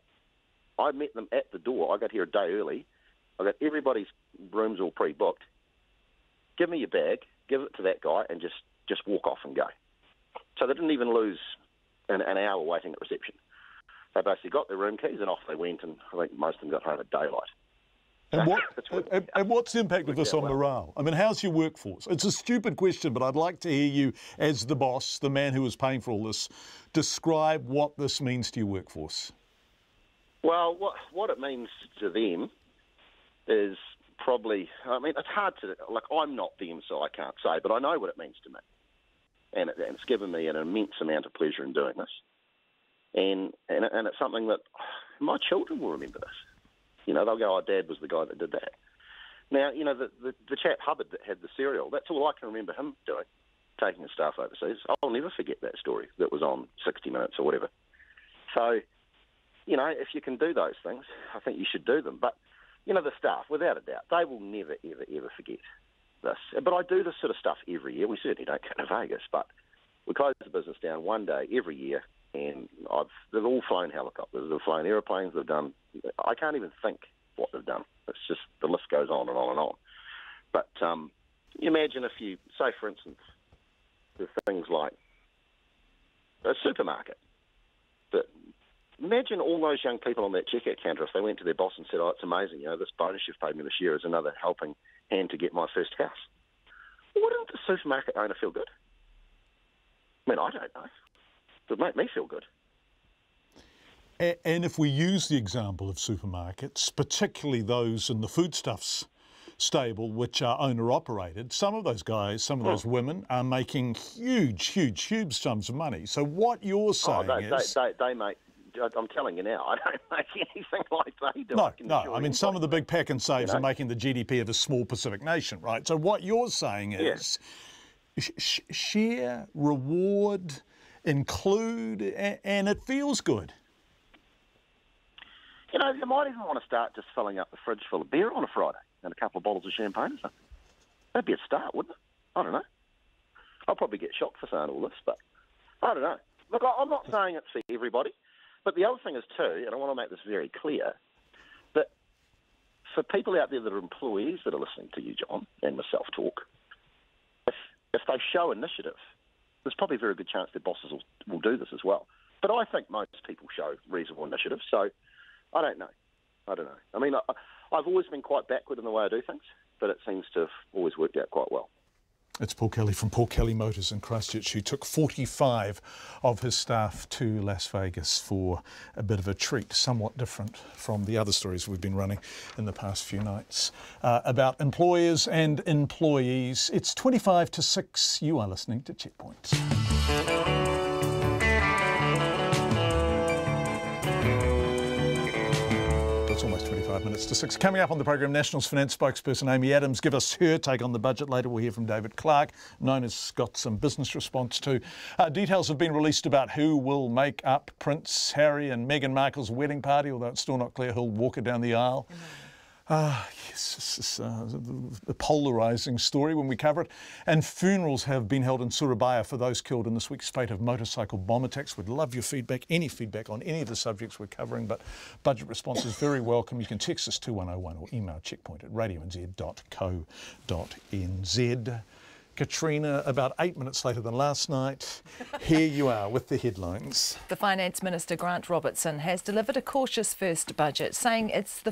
I met them at the door. I got here a day early. I got everybody's rooms all pre-booked. Give me your bag, give it to that guy, and just walk off and go. So they didn't even lose an hour waiting at reception. They basically got their room keys and off they went, and I think most of them got home at daylight. And what's the impact of this on morale? I mean, how's your workforce? It's a stupid question, but I'd like to hear you, as the boss, the man who is paying for all this, describe what this means to your workforce. Well, what it means to them is probably, I mean, it's hard to, like, I'm not them, so I can't say, but I know what it means to me. And it's given me an immense amount of pleasure in doing this. And it's something that my children will remember this. You know, they'll go, oh, Dad was the guy that did that. Now, you know, the chap Hubbard that had the cereal, that's all I can remember him doing, taking his staff overseas. I'll never forget that story that was on 60 Minutes or whatever. So, you know, if you can do those things, I think you should do them. But, you know, the staff, without a doubt, they will never, ever, ever forget this. But I do this sort of stuff every year. We certainly don't go to Vegas, but we close the business down one day every year, and they've all flown helicopters, they've flown aeroplanes, they've done, I can't even think what they've done. It's just, the list goes on and on and on. But you imagine if you, say for instance, there's things like a supermarket. But imagine all those young people on that checkout counter if they went to their boss and said, oh, it's amazing, you know, this bonus you've paid me this year is another helping hand to get my first house. Well, wouldn't the supermarket owner feel good? I mean, I don't know. It would make me feel good. And if we use the example of supermarkets, particularly those in the foodstuffs stable, which are owner-operated, some of those guys, some of those women are making huge sums of money. So what you're saying is... They make... I'm telling you now, I don't make anything like they do. No. I mean, some of the big pack and saves are making the GDP of a small Pacific nation, right? So what you're saying is share, reward, include, and it feels good. You know, you might even want to start just filling up the fridge full of beer on a Friday and a couple of bottles of champagne or something. That'd be a start, wouldn't it? I don't know. I'll probably get shocked for saying all this, but I don't know. Look, I'm not saying it's for everybody, but the other thing is too, and I want to make this very clear, that for people out there that are employees that are listening to you, John, and myself talk, if they show initiative, there's probably a very good chance their bosses will do this as well. But I think most people show reasonable initiative, so I don't know. I mean, I've always been quite backward in the way I do things, but it seems to have always worked out quite well. It's Paul Kelly from Paul Kelly Motors in Christchurch, who took 45 of his staff to Las Vegas for a bit of a treat, somewhat different from the other stories we've been running in the past few nights about employers and employees. It's 25 to 6. You are listening to Checkpoint. 5 minutes to 6. Coming up on the program, Nationals Finance spokesperson Amy Adams give us her take on the budget. Later we'll hear from David Clark. Nina's got some business response too. Details have been released about who will make up Prince Harry and Meghan Markle's wedding party, although it's still not clear who'll walk her down the aisle. Yes, this is a polarising story when we cover it. And funerals have been held in Surabaya for those killed in this week's spate of motorcycle bomb attacks. We'd love your feedback, any feedback on any of the subjects we're covering, but budget response is very welcome. You can text us 2101 or email checkpoint@radionz.co.nz. Katrina, about 8 minutes later than last night, here you are with the headlines. The Finance Minister Grant Robertson has delivered a cautious first budget, saying it's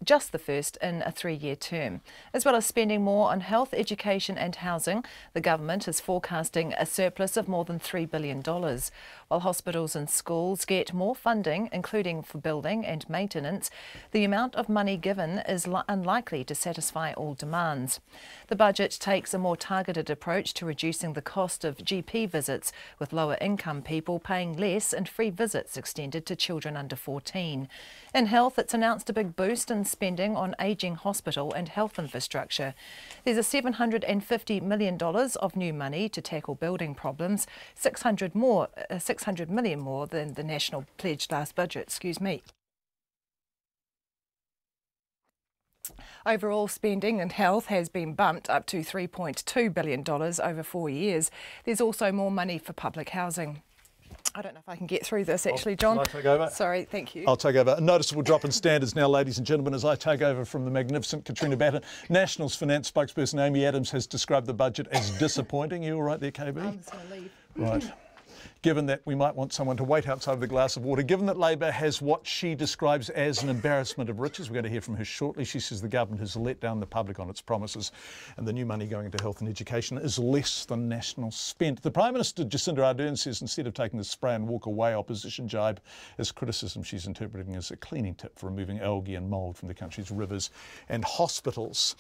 just the first in a 3-year term. As well as spending more on health, education and housing, the government is forecasting a surplus of more than $3 billion. While hospitals and schools get more funding, including for building and maintenance, the amount of money given is unlikely to satisfy all demands. The budget takes a more targeted approach to reducing the cost of GP visits, with lower income people paying less and free visits extended to children under 14. In health, it's announced a big boost in spending on ageing hospital and health infrastructure. There's a $750 million of new money to tackle building problems, 600 million more than the National pledged last budget, Overall spending in health has been bumped up to $3.2 billion over 4 years. There's also more money for public housing. I don't know if I can get through this actually, John. Shall I take over? Sorry, thank you. I'll take over. A noticeable drop in standards now, ladies and gentlemen, as I take over from the magnificent Katrina Batten. Nationals Finance spokesperson Amy Adams has described the budget as disappointing. You all right there, KB? I'm just going to leave. Right. Given that we might want someone to wait outside with a glass of water, given that Labor has what she describes as an embarrassment of riches, we're going to hear from her shortly. She says the government has let down the public on its promises and the new money going into health and education is less than Nationals spent. The Prime Minister, Jacinda Ardern, says instead of taking the spray and walk away opposition jibe as criticism, she's interpreting as a cleaning tip for removing algae and mould from the country's rivers and hospitals.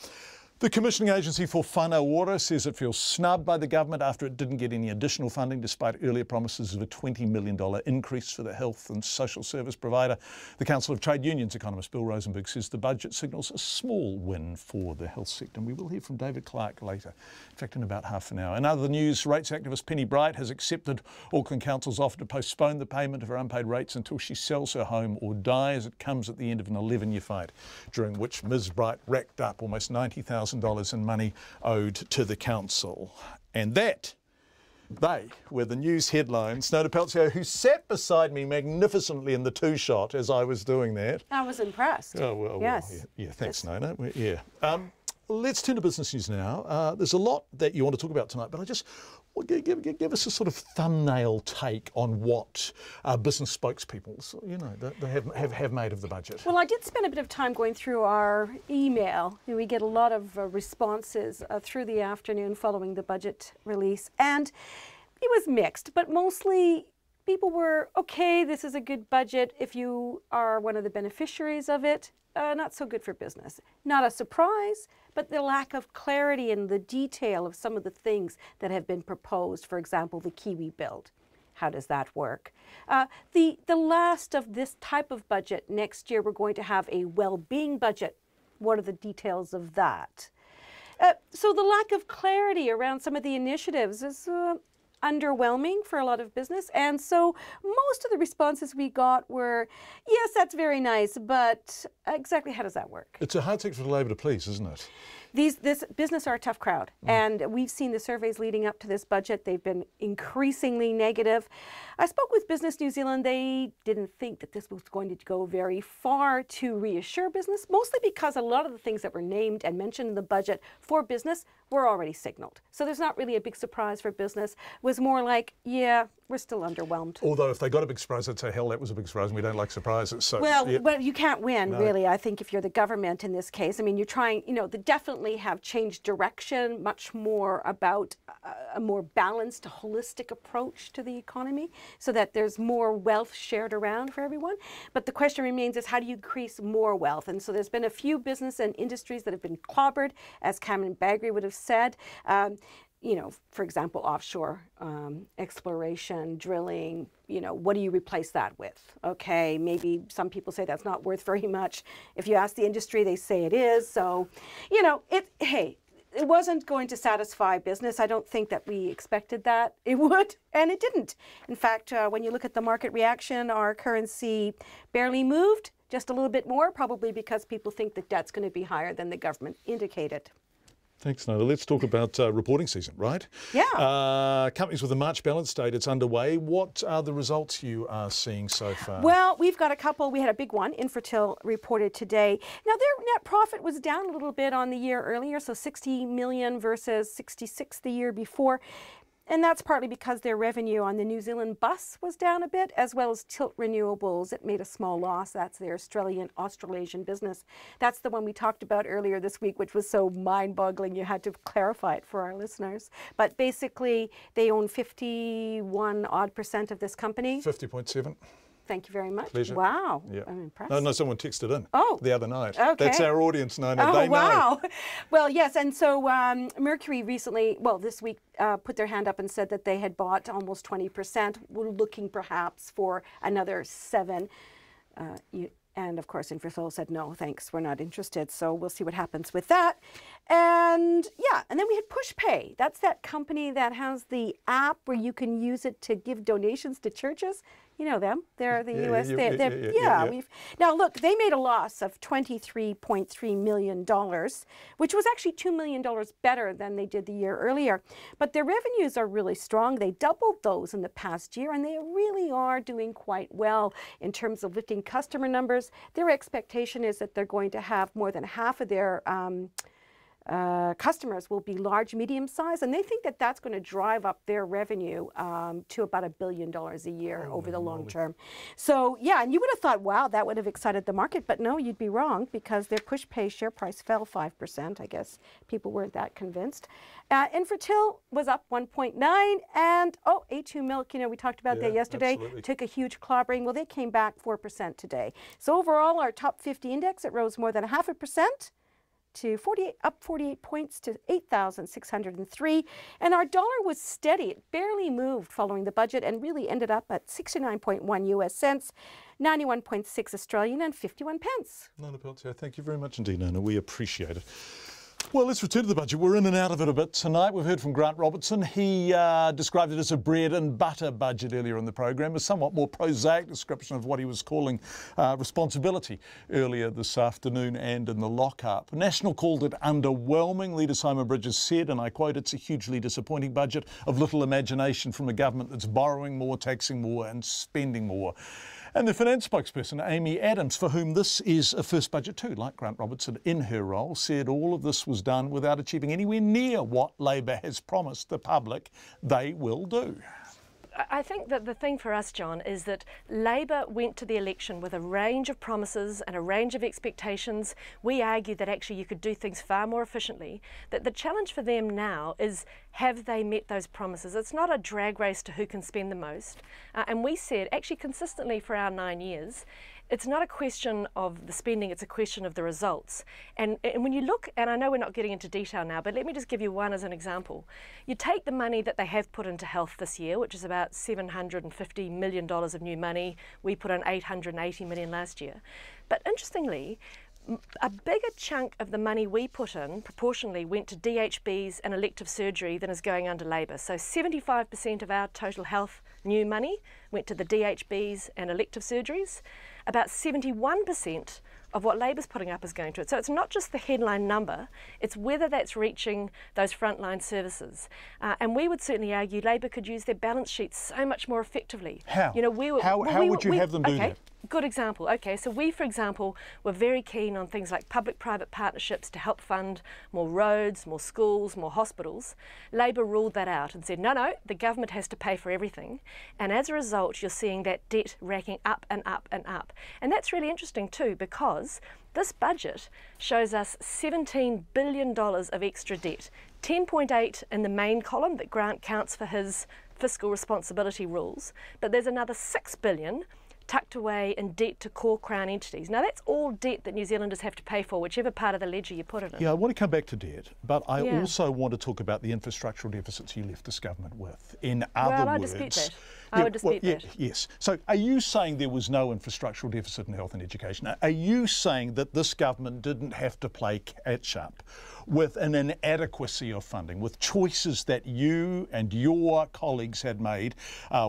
The Commissioning Agency for Whānau Water says it feels snubbed by the government after it didn't get any additional funding despite earlier promises of a $20 million increase for the health and social service provider. The Council of Trade Unions economist Bill Rosenberg says the budget signals a small win for the health sector. And we will hear from David Clark later, in fact in about half an hour. In other news, rates activist Penny Bright has accepted Auckland Council's offer to postpone the payment of her unpaid rates until she sells her home or dies. It comes at the end of an 11-year fight, during which Ms Bright racked up almost $90,000 in money owed to the council. And they were the news headlines. Nona Peltier, who sat beside me magnificently in the two-shot as I was doing that. I was impressed. Oh, well, yes. Well, yeah, thanks, Nona. Yeah. Let's turn to business news now. There's a lot that you want to talk about tonight, but I just give us a sort of thumbnail take on what business spokespeople, you know, they have made of the budget. Well, I did spend a bit of time going through our email, and we get a lot of responses through the afternoon following the budget release, and it was mixed, but mostly people were, okay, this is a good budget if you are one of the beneficiaries of it. Not so good for business. Not a surprise, but the lack of clarity in the detail of some of the things that have been proposed. For example, the Kiwi build. How does that work? The last of this type of budget, next year we're going to have a well-being budget. What are the details of that? So the lack of clarity around some of the initiatives is underwhelming for a lot of business, and so most of the responses we got were, yes, that's very nice, but exactly how does that work? It's a hard sector for Labor to please, isn't it? This business are a tough crowd, and we've seen the surveys leading up to this budget. They've been increasingly negative. I spoke with Business New Zealand. They didn't think that this was going to go very far to reassure business, mostly because a lot of the things that were named and mentioned in the budget for business were already signaled. So there's not really a big surprise for business. It was more like, yeah, we're still underwhelmed. Although if they got a big surprise, I'd say, hell, that was a big surprise, and we don't like surprises. So, well, yeah. Well, you can't win, really, I think, if you're the government in this case. I mean, you're trying, you know, they definitely have changed direction, much more about a more balanced, holistic approach to the economy so that there's more wealth shared around for everyone. But the question remains is how do you increase more wealth? And so there's been a few business and industries that have been clobbered, as Cameron Bagri would have said. you know, for example, offshore exploration, drilling, you know, what do you replace that with? Okay, maybe some people say that's not worth very much. If you ask the industry, they say it is. So, you know, hey, it wasn't going to satisfy business. I don't think that we expected that it would, and it didn't. In fact, when you look at the market reaction, our currency barely moved, just a little bit more, probably because people think that debt's going to be higher than the government indicated. Thanks, Nona. Let's talk about reporting season, right? Yeah. Companies with a March balance date, it's underway. What are the results you are seeing so far? Well, we've got a couple. We had a big one. Infratil reported today. Now, their net profit was down a little bit on the year earlier, so 60 million versus 66 the year before. And that's partly because their revenue on the New Zealand bus was down a bit, as well as Tilt Renewables. It made a small loss. That's their Australasian business. That's the one we talked about earlier this week, which was so mind-boggling you had to clarify it for our listeners. But basically, they own 51% of this company. 50.7. Thank you very much. Pleasure. Wow. Yeah. I'm impressed. No, someone texted in the other night. Okay. That's our audience, Nona. Oh, they wow. know. Well, yes, and so Mercury recently, well, this week, put their hand up and said that they had bought almost 20%. We're looking perhaps for another 7%. And of course, Infratil said, no, thanks, we're not interested. So we'll see what happens with that. And yeah, and then we had PushPay. That's that company that has the app where you can use it to give donations to churches. You know them. They're the US. Now, look, they made a loss of $23.3 million, which was actually $2 million better than they did the year earlier. But their revenues are really strong. They doubled those in the past year, and they really are doing quite well in terms of lifting customer numbers. Their expectation is that they're going to have more than half of their customers will be large, medium size, and they think that that's going to drive up their revenue to about $1 billion a year over the long term. So yeah, and you would have thought, wow, that would have excited the market, but no, you'd be wrong, because their PushPay share price fell 5%. I guess people weren't that convinced. Infratil was up 1.9, and A2 Milk, you know, we talked about that yesterday, took a huge clobbering. Well, they came back 4% today. So overall, our top 50 index, it rose more than 0.5%. To 48 points to 8,603, and our dollar was steady. It barely moved following the budget and really ended up at 69.1 US cents, 91.6 Australian, and 51 pence. Nona Peltier, thank you very much indeed, Nona. We appreciate it. Well, let's return to the budget. We're in and out of it a bit tonight. We've heard from Grant Robertson. He described it as a bread and butter budget earlier in the program, a somewhat more prosaic description of what he was calling responsibility earlier this afternoon and in the lock-up. National called it underwhelming. Leader Simon Bridges said, and I quote, "It's a hugely disappointing budget of little imagination from a government that's borrowing more, taxing more and spending more." And the finance spokesperson, Amy Adams, for whom this is a first budget too, like Grant Robertson in her role, said all of this was done without achieving anywhere near what Labor has promised the public they will do. I think that the thing for us, John, is that Labor went to the election with a range of promises and a range of expectations. We argue that actually you could do things far more efficiently. That the challenge for them now is, have they met those promises? It's not a drag race to who can spend the most. And we said, actually consistently for our 9 years, it's not a question of the spending, it's a question of the results. And when you look, and I know we're not getting into detail now, but let me just give you one as an example. You take the money that they have put into health this year, which is about $750 million of new money. We put in $880 million last year. But interestingly, a bigger chunk of the money we put in proportionally went to DHBs and elective surgery than is going under Labor. So 75% of our total health new money went to the DHBs and elective surgeries. About 71% of what Labor's putting up is going to it. So it's not just the headline number, it's whether that's reaching those frontline services. And we would certainly argue Labor could use their balance sheets so much more effectively. How? You know, How would you have them do that? Good example. Okay, so we, for example, were very keen on things like public-private partnerships to help fund more roads, more schools, more hospitals. Labor ruled that out and said, no, the government has to pay for everything. And as a result, you're seeing that debt racking up and up and up. And that's really interesting too, because this budget shows us $17 billion of extra debt, 10.8 in the main column that Grant counts for his fiscal responsibility rules, but there's another $6 billion tucked away in debt to core Crown entities. Now that's all debt that New Zealanders have to pay for, whichever part of the ledger you put it in. Yeah, I want to come back to debt, but I also want to talk about the infrastructural deficits you left this government with. In other words, I dispute that. I would dispute that. Yes. So are you saying there was no infrastructural deficit in health and education? Are you saying that this government didn't have to play catch up with an inadequacy of funding, with choices that you and your colleagues had made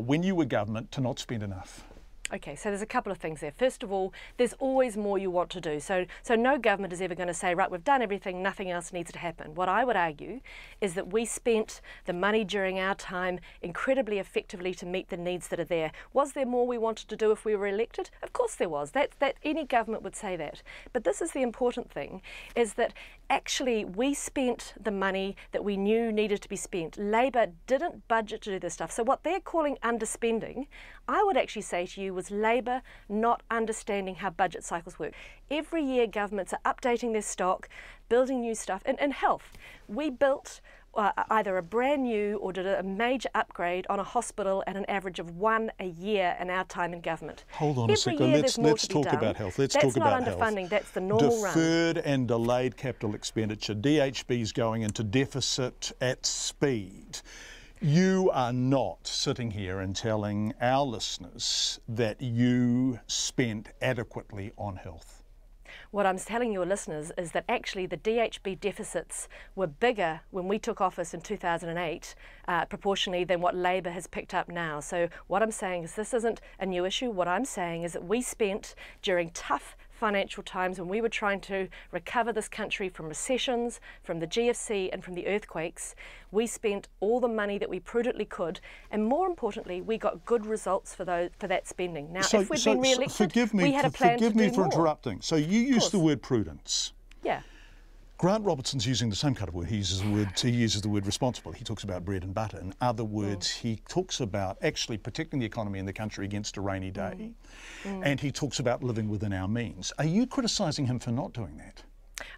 when you were government to not spend enough? Okay, so there's a couple of things there. First of all, there's always more you want to do. So no government is ever going to say, right, we've done everything, nothing else needs to happen. What I would argue is that we spent the money during our time incredibly effectively to meet the needs that are there. Was there more we wanted to do if we were elected? Of course there was. That any government would say that. But this is the important thing, is that actually we spent the money that we knew needed to be spent. Labor didn't budget to do this stuff. So what they're calling underspending, I would actually say to you, was Labor not understanding how budget cycles work. Every year governments are updating their stock, building new stuff. In health, we built either a brand new or did a major upgrade on a hospital at an average of 1 a year in our time in government. Hold on a second, let's talk about health. Let's talk about health. That's not underfunding, that's the normal run. Deferred and delayed capital expenditure. DHB is going into deficit at speed. You are not sitting here and telling our listeners that you spent adequately on health. What I'm telling your listeners is that actually the DHB deficits were bigger when we took office in 2008 proportionally than what Labor has picked up now. So what I'm saying is this isn't a new issue. What I'm saying is that we spent during tough financial times when we were trying to recover this country from recessions, from the GFC and from the earthquakes, we spent all the money that we prudently could, and more importantly, we got good results for that spending. Now, if we'd been re-elected, we had a plan to do more. Forgive me for interrupting. So you used the word prudence. Yeah. Grant Robertson's using the same kind of word. He uses the word responsible. He talks about bread and butter. In other words, he talks about actually protecting the economy in the country against a rainy day. And he talks about living within our means. Are you criticising him for not doing that?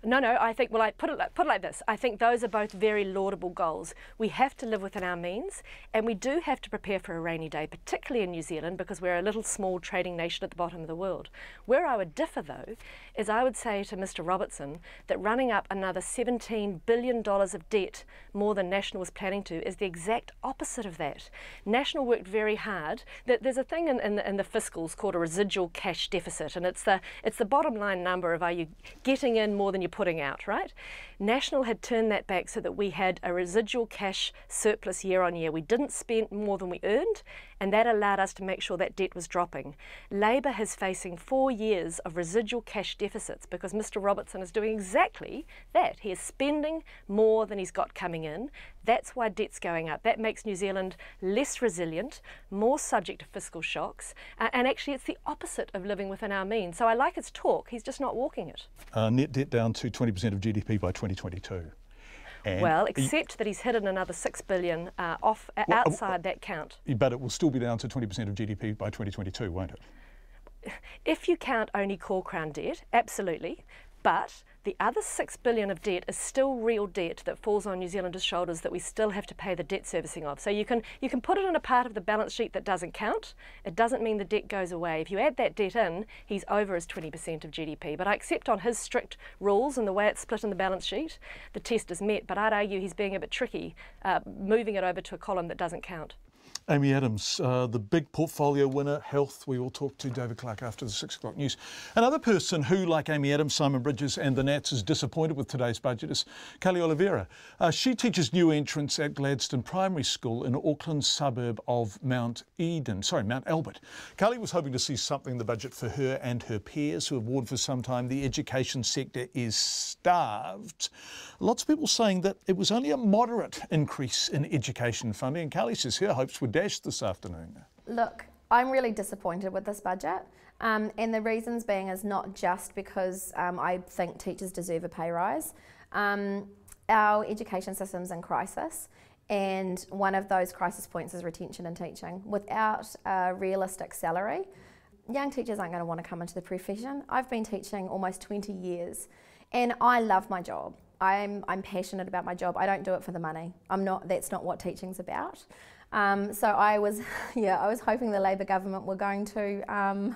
No, I think, well, I put it like this. I think those are both very laudable goals. We have to live within our means, and we do have to prepare for a rainy day, particularly in New Zealand, because we're a little small trading nation at the bottom of the world. Where I would differ, though, is I would say to Mr. Robertson that running up another $17 billion of debt, more than National was planning to, is the exact opposite of that. National worked very hard. There's a thing in the fiscals called a residual cash deficit, and it's the bottom line number of are you getting in more than you're putting out, right? National had turned that back so that we had a residual cash surplus year on year. We didn't spend more than we earned, and that allowed us to make sure that debt was dropping. Labor is facing 4 years of residual cash deficits because Mr. Robertson is doing exactly that. He is spending more than he's got coming in. That's why debt's going up. That makes New Zealand less resilient, more subject to fiscal shocks, and actually it's the opposite of living within our means. So I like his talk, he's just not walking it. Net debt down to 20% of GDP by 2022. And well, except that he's hidden another $6 billion outside that count. But it will still be down to 20% of GDP by 2022, won't it? If you count only core Crown debt, absolutely. But the other $6 billion of debt is still real debt that falls on New Zealanders' shoulders that we still have to pay the debt servicing of. So you can put it in a part of the balance sheet that doesn't count. It doesn't mean the debt goes away. If you add that debt in, he's over his 20% of GDP. But I accept on his strict rules and the way it's split in the balance sheet, the test is met. But I'd argue he's being a bit tricky, moving it over to a column that doesn't count. Amy Adams, the big portfolio winner, health. We will talk to David Clark after the 6 o'clock news. Another person who, like Amy Adams, Simon Bridges and the Nats, is disappointed with today's budget is Kelly Oliveira. She teaches new entrants at Gladstone Primary School in Auckland's suburb of Mount Albert. Kelly was hoping to see something in the budget for her and her peers who have warned for some time the education sector is starved. Lots of people saying that it was only a moderate increase in education funding, and Kelly says her hopes were dashed this afternoon. Look, I'm really disappointed with this budget, and the reasons being is not just because I think teachers deserve a pay rise. Our education system's in crisis, and one of those crisis points is retention in teaching. Without a realistic salary, young teachers aren't going to want to come into the profession. I've been teaching almost 20 years, and I love my job. I'm passionate about my job. I don't do it for the money. That's not what teaching's about. So I was hoping the Labor government were going to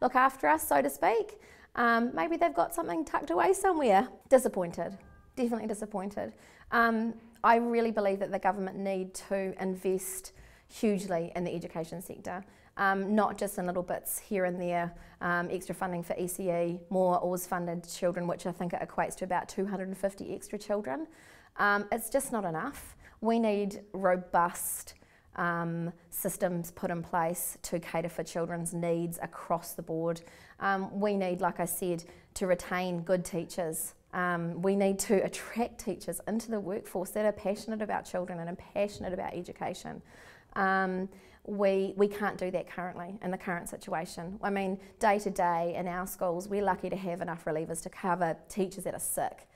look after us, so to speak. Maybe they've got something tucked away somewhere. Disappointed, definitely disappointed. I really believe that the government need to invest hugely in the education sector, not just in little bits here and there, extra funding for ECE, more Oars funded children, which I think it equates to about 250 extra children. It's just not enough. We need robust systems put in place to cater for children's needs across the board. We need, like I said, to retain good teachers. We need to attract teachers into the workforce that are passionate about children and are passionate about education. We can't do that currently in the current situation. I mean, day to day in our schools, we're lucky to have enough relievers to cover teachers that are sick.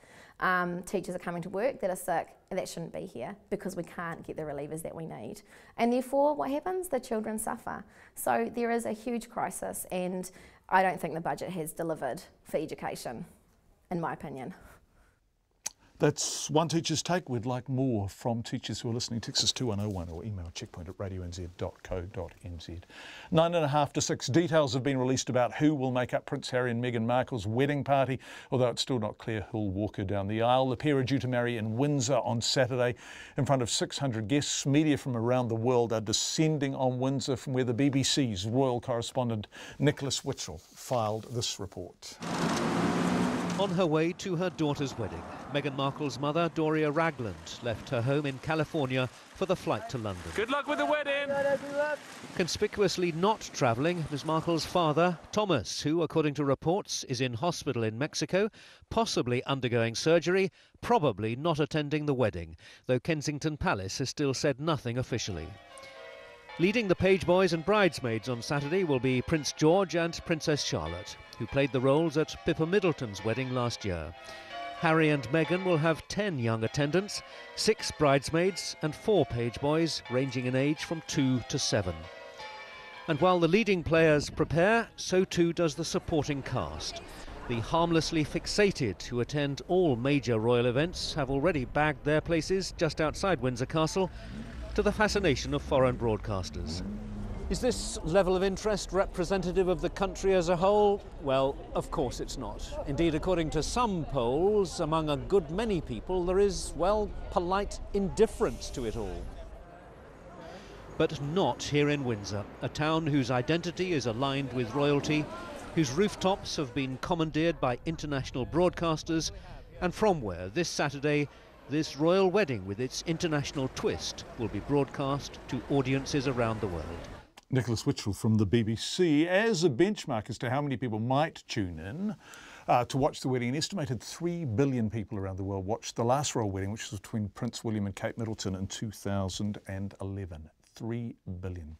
Teachers are coming to work that are sick, and that shouldn't be here because we can't get the relievers that we need. And therefore, what happens? The children suffer. So there is a huge crisis, and I don't think the budget has delivered for education, in my opinion. That's one teacher's take. We'd like more from teachers who are listening. Text us 2101 or email checkpoint@radionz.co.nz. 5:05 to 6. Details have been released about who will make up Prince Harry and Meghan Markle's wedding party, although it's still not clear who'll walk her down the aisle. The pair are due to marry in Windsor on Saturday in front of 600 guests. Media from around the world are descending on Windsor, from where the BBC's royal correspondent Nicholas Witchell filed this report. On her way to her daughter's wedding, Meghan Markle's mother, Doria Ragland, left her home in California for the flight to London. Good luck with the wedding! Conspicuously not travelling, Ms Markle's father, Thomas, who, according to reports, is in hospital in Mexico, possibly undergoing surgery, probably not attending the wedding, though Kensington Palace has still said nothing officially. Leading the page boys and bridesmaids on Saturday will be Prince George and Princess Charlotte, who played the roles at Pippa Middleton's wedding last year. Harry and Meghan will have 10 young attendants, 6 bridesmaids and 4 page boys, ranging in age from 2 to 7. And while the leading players prepare, so too does the supporting cast. The harmlessly fixated who attend all major royal events have already bagged their places just outside Windsor Castle, to the fascination of foreign broadcasters. Is this level of interest representative of the country as a whole? Well, of course it's not. Indeed, according to some polls, among a good many people, there is, well, polite indifference to it all. But not here in Windsor, a town whose identity is aligned with royalty, whose rooftops have been commandeered by international broadcasters, and from where this Saturday this royal wedding with its international twist will be broadcast to audiences around the world. Nicholas Witchell from the BBC. As a benchmark as to how many people might tune in to watch the wedding, an estimated 3 billion people around the world watched the last royal wedding, which was between Prince William and Kate Middleton in 2011. 3 billion.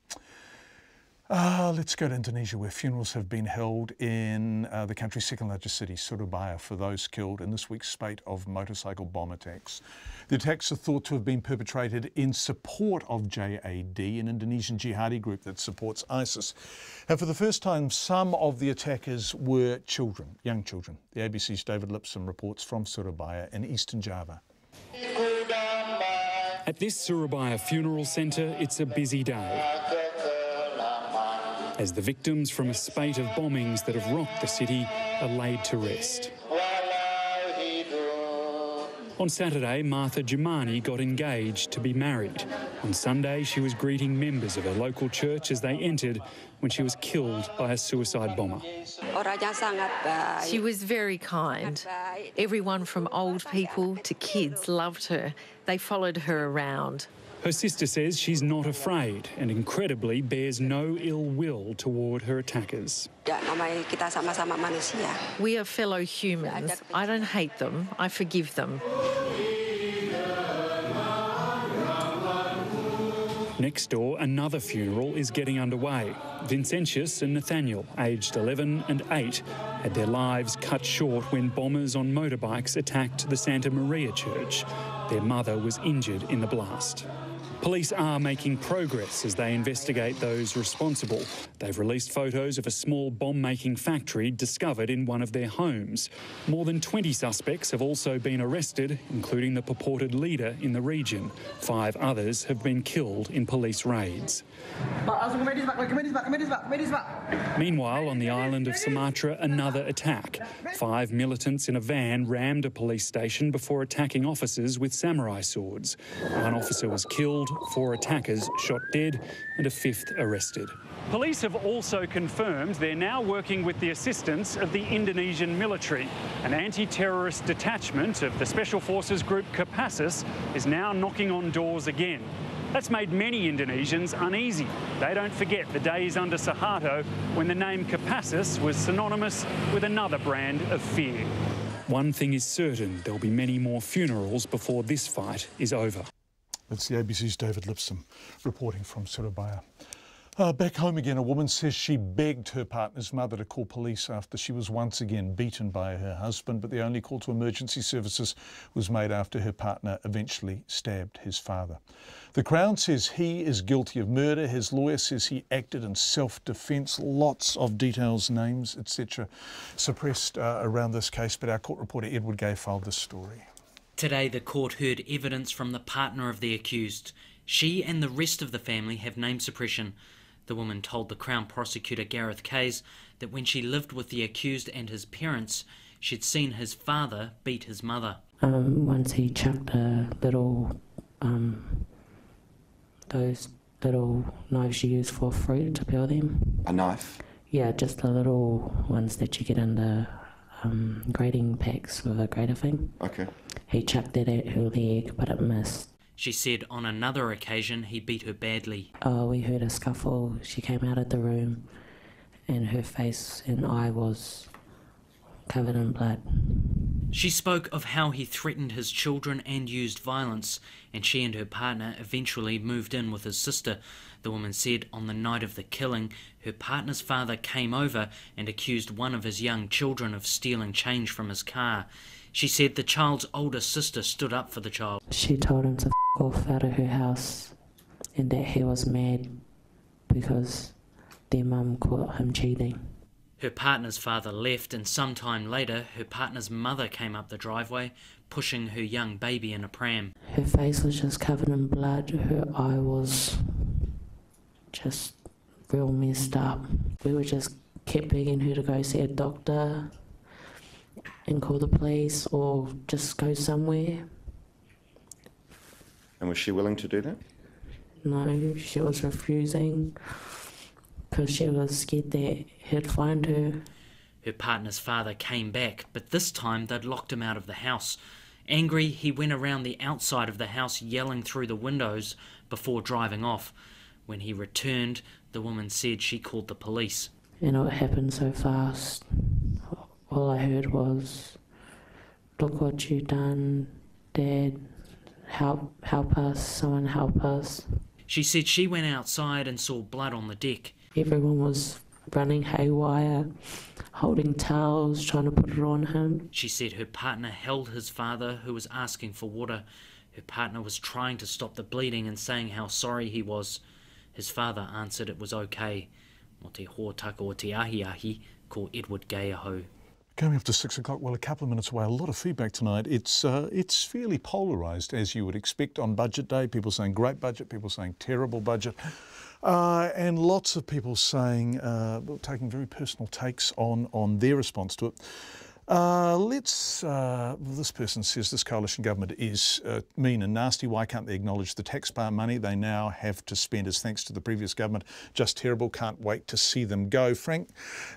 Let's go to Indonesia, where funerals have been held in the country's second largest city, Surabaya, for those killed in this week's spate of motorcycle bomb attacks. The attacks are thought to have been perpetrated in support of JAD, an Indonesian jihadi group that supports ISIS. And for the first time, some of the attackers were children, young children. The ABC's David Lipson reports from Surabaya in eastern Java. At this Surabaya funeral centre, it's a busy day, as the victims from a spate of bombings that have rocked the city are laid to rest. On Saturday, Martha Jumani got engaged to be married. On Sunday, she was greeting members of her local church as they entered when she was killed by a suicide bomber. She was very kind. Everyone from old people to kids loved her. They followed her around. Her sister says she's not afraid and incredibly bears no ill will toward her attackers. We are fellow humans. I don't hate them, I forgive them. Next door, another funeral is getting underway. Vincentius and Nathaniel, aged 11 and 8, had their lives cut short when bombers on motorbikes attacked the Santa Maria Church. Their mother was injured in the blast. Police are making progress as they investigate those responsible. They've released photos of a small bomb-making factory discovered in one of their homes. More than 20 suspects have also been arrested, including the purported leader in the region. 5 others have been killed in police raids. Meanwhile, on the island of Sumatra, another attack. 5 militants in a van rammed a police station before attacking officers with samurai swords. 1 officer was killed, 4 attackers shot dead, and a 5th arrested. Police have also confirmed they're now working with the assistance of the Indonesian military. An anti-terrorist detachment of the Special Forces group Kopassus is now knocking on doors again. That's made many Indonesians uneasy. They don't forget the days under Suharto when the name Kopassus was synonymous with another brand of fear. One thing is certain, there'll be many more funerals before this fight is over. That's the ABC's David Lipsome reporting from Surabaya. Back home again, a woman says she begged her partner's mother to call police after she was once again beaten by her husband, but the only call to emergency services was made after her partner eventually stabbed his father. The Crown says he is guilty of murder. His lawyer says he acted in self-defence. Lots of details, names, etc. suppressed around this case, but our court reporter Edward Gay filed this story. Today the court heard evidence from the partner of the accused. She and the rest of the family have name suppression. The woman told the Crown prosecutor Gareth Kays that when she lived with the accused and his parents, she'd seen his father beat his mother. Once he chucked a little, those little knives you use for fruit to peel them. A knife? Yeah, just the little ones that you get in the grating packs with a grater thing. Okay. He chucked that at her leg, but it missed. She said on another occasion he beat her badly. We heard a scuffle. She came out of the room and her face and eye was covered in blood. She spoke of how he threatened his children and used violence, and she and her partner eventually moved in with his sister. The woman said on the night of the killing, her partner's father came over and accused one of his young children of stealing change from his car. She said the child's older sister stood up for the child. She told him to f*** off out of her house and that he was mad because their mum caught him cheating. Her partner's father left, and sometime later her partner's mother came up the driveway, pushing her young baby in a pram. Her face was just covered in blood. Her eye was just real messed up. We were just kept begging her to go see a doctor and call the police or just go somewhere. And was she willing to do that? No, she was refusing because she was scared that he'd find her. Her partner's father came back, but this time they'd locked him out of the house. Angry, he went around the outside of the house yelling through the windows before driving off. When he returned, the woman said she called the police. You know, it happened so fast. All I heard was, "Look what you done, Dad. Help us, someone help us." She said she went outside and saw blood on the deck. Everyone was running haywire, holding towels, trying to put it on him. She said her partner held his father, who was asking for water. Her partner was trying to stop the bleeding and saying how sorry he was. His father answered it was okay. Mo te hōtaka o te ahi, ko Edward Gay aho. Coming up to 6 o'clock, well, a couple of minutes away, a lot of feedback tonight. It's fairly polarised, as you would expect on Budget Day. People saying great budget, people saying terrible budget. And lots of people saying, taking very personal takes on their response to it. This person says this coalition government is mean and nasty. Why can't they acknowledge the taxpayer money they now have to spend as thanks to the previous government? Just terrible. Can't wait to see them go. Frank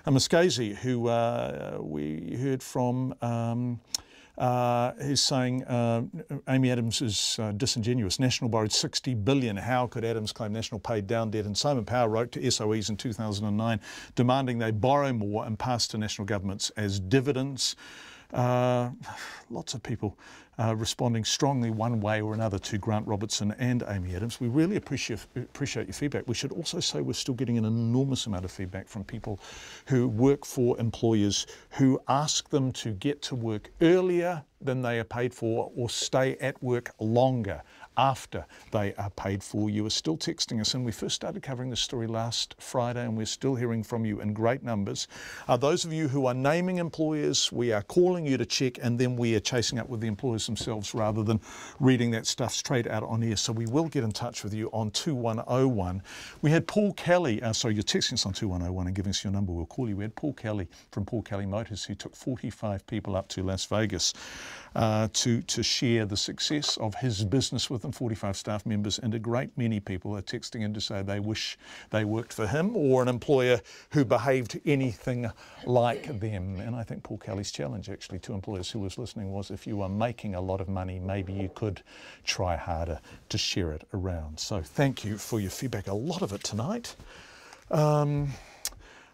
Muscasi, who we heard from, is saying Amy Adams is disingenuous. National borrowed $60 billion. How could Adams claim National paid down debt? And Simon Power wrote to SOEs in 2009 demanding they borrow more and pass to national governments as dividends. Lots of people responding strongly one way or another to Grant Robertson and Amy Adams. We really appreciate your feedback. We should also say we're still getting an enormous amount of feedback from people who work for employers who ask them to get to work earlier than they are paid for or stay at work longer after they are paid for. You are still texting us, and we first started covering this story last Friday, and we're still hearing from you in great numbers. Those of you who are naming employers, we are calling you to check, and then we are chasing up with the employers themselves rather than reading that stuff straight out on air. So we will get in touch with you on 2101. We had Paul Kelly, sorry, you're texting us on 2101 and giving us your number, we'll call you. We had Paul Kelly from Paul Kelly Motors, who took 45 people up to Las Vegas to share the success of his business with them, 45 staff members, and a great many people are texting in to say they wish they worked for him or an employer who behaved anything like them. And I think Paul Kelly's challenge actually to employers who was listening was, if you are making a lot of money, maybe you could try harder to share it around. So thank you for your feedback, a lot of it tonight.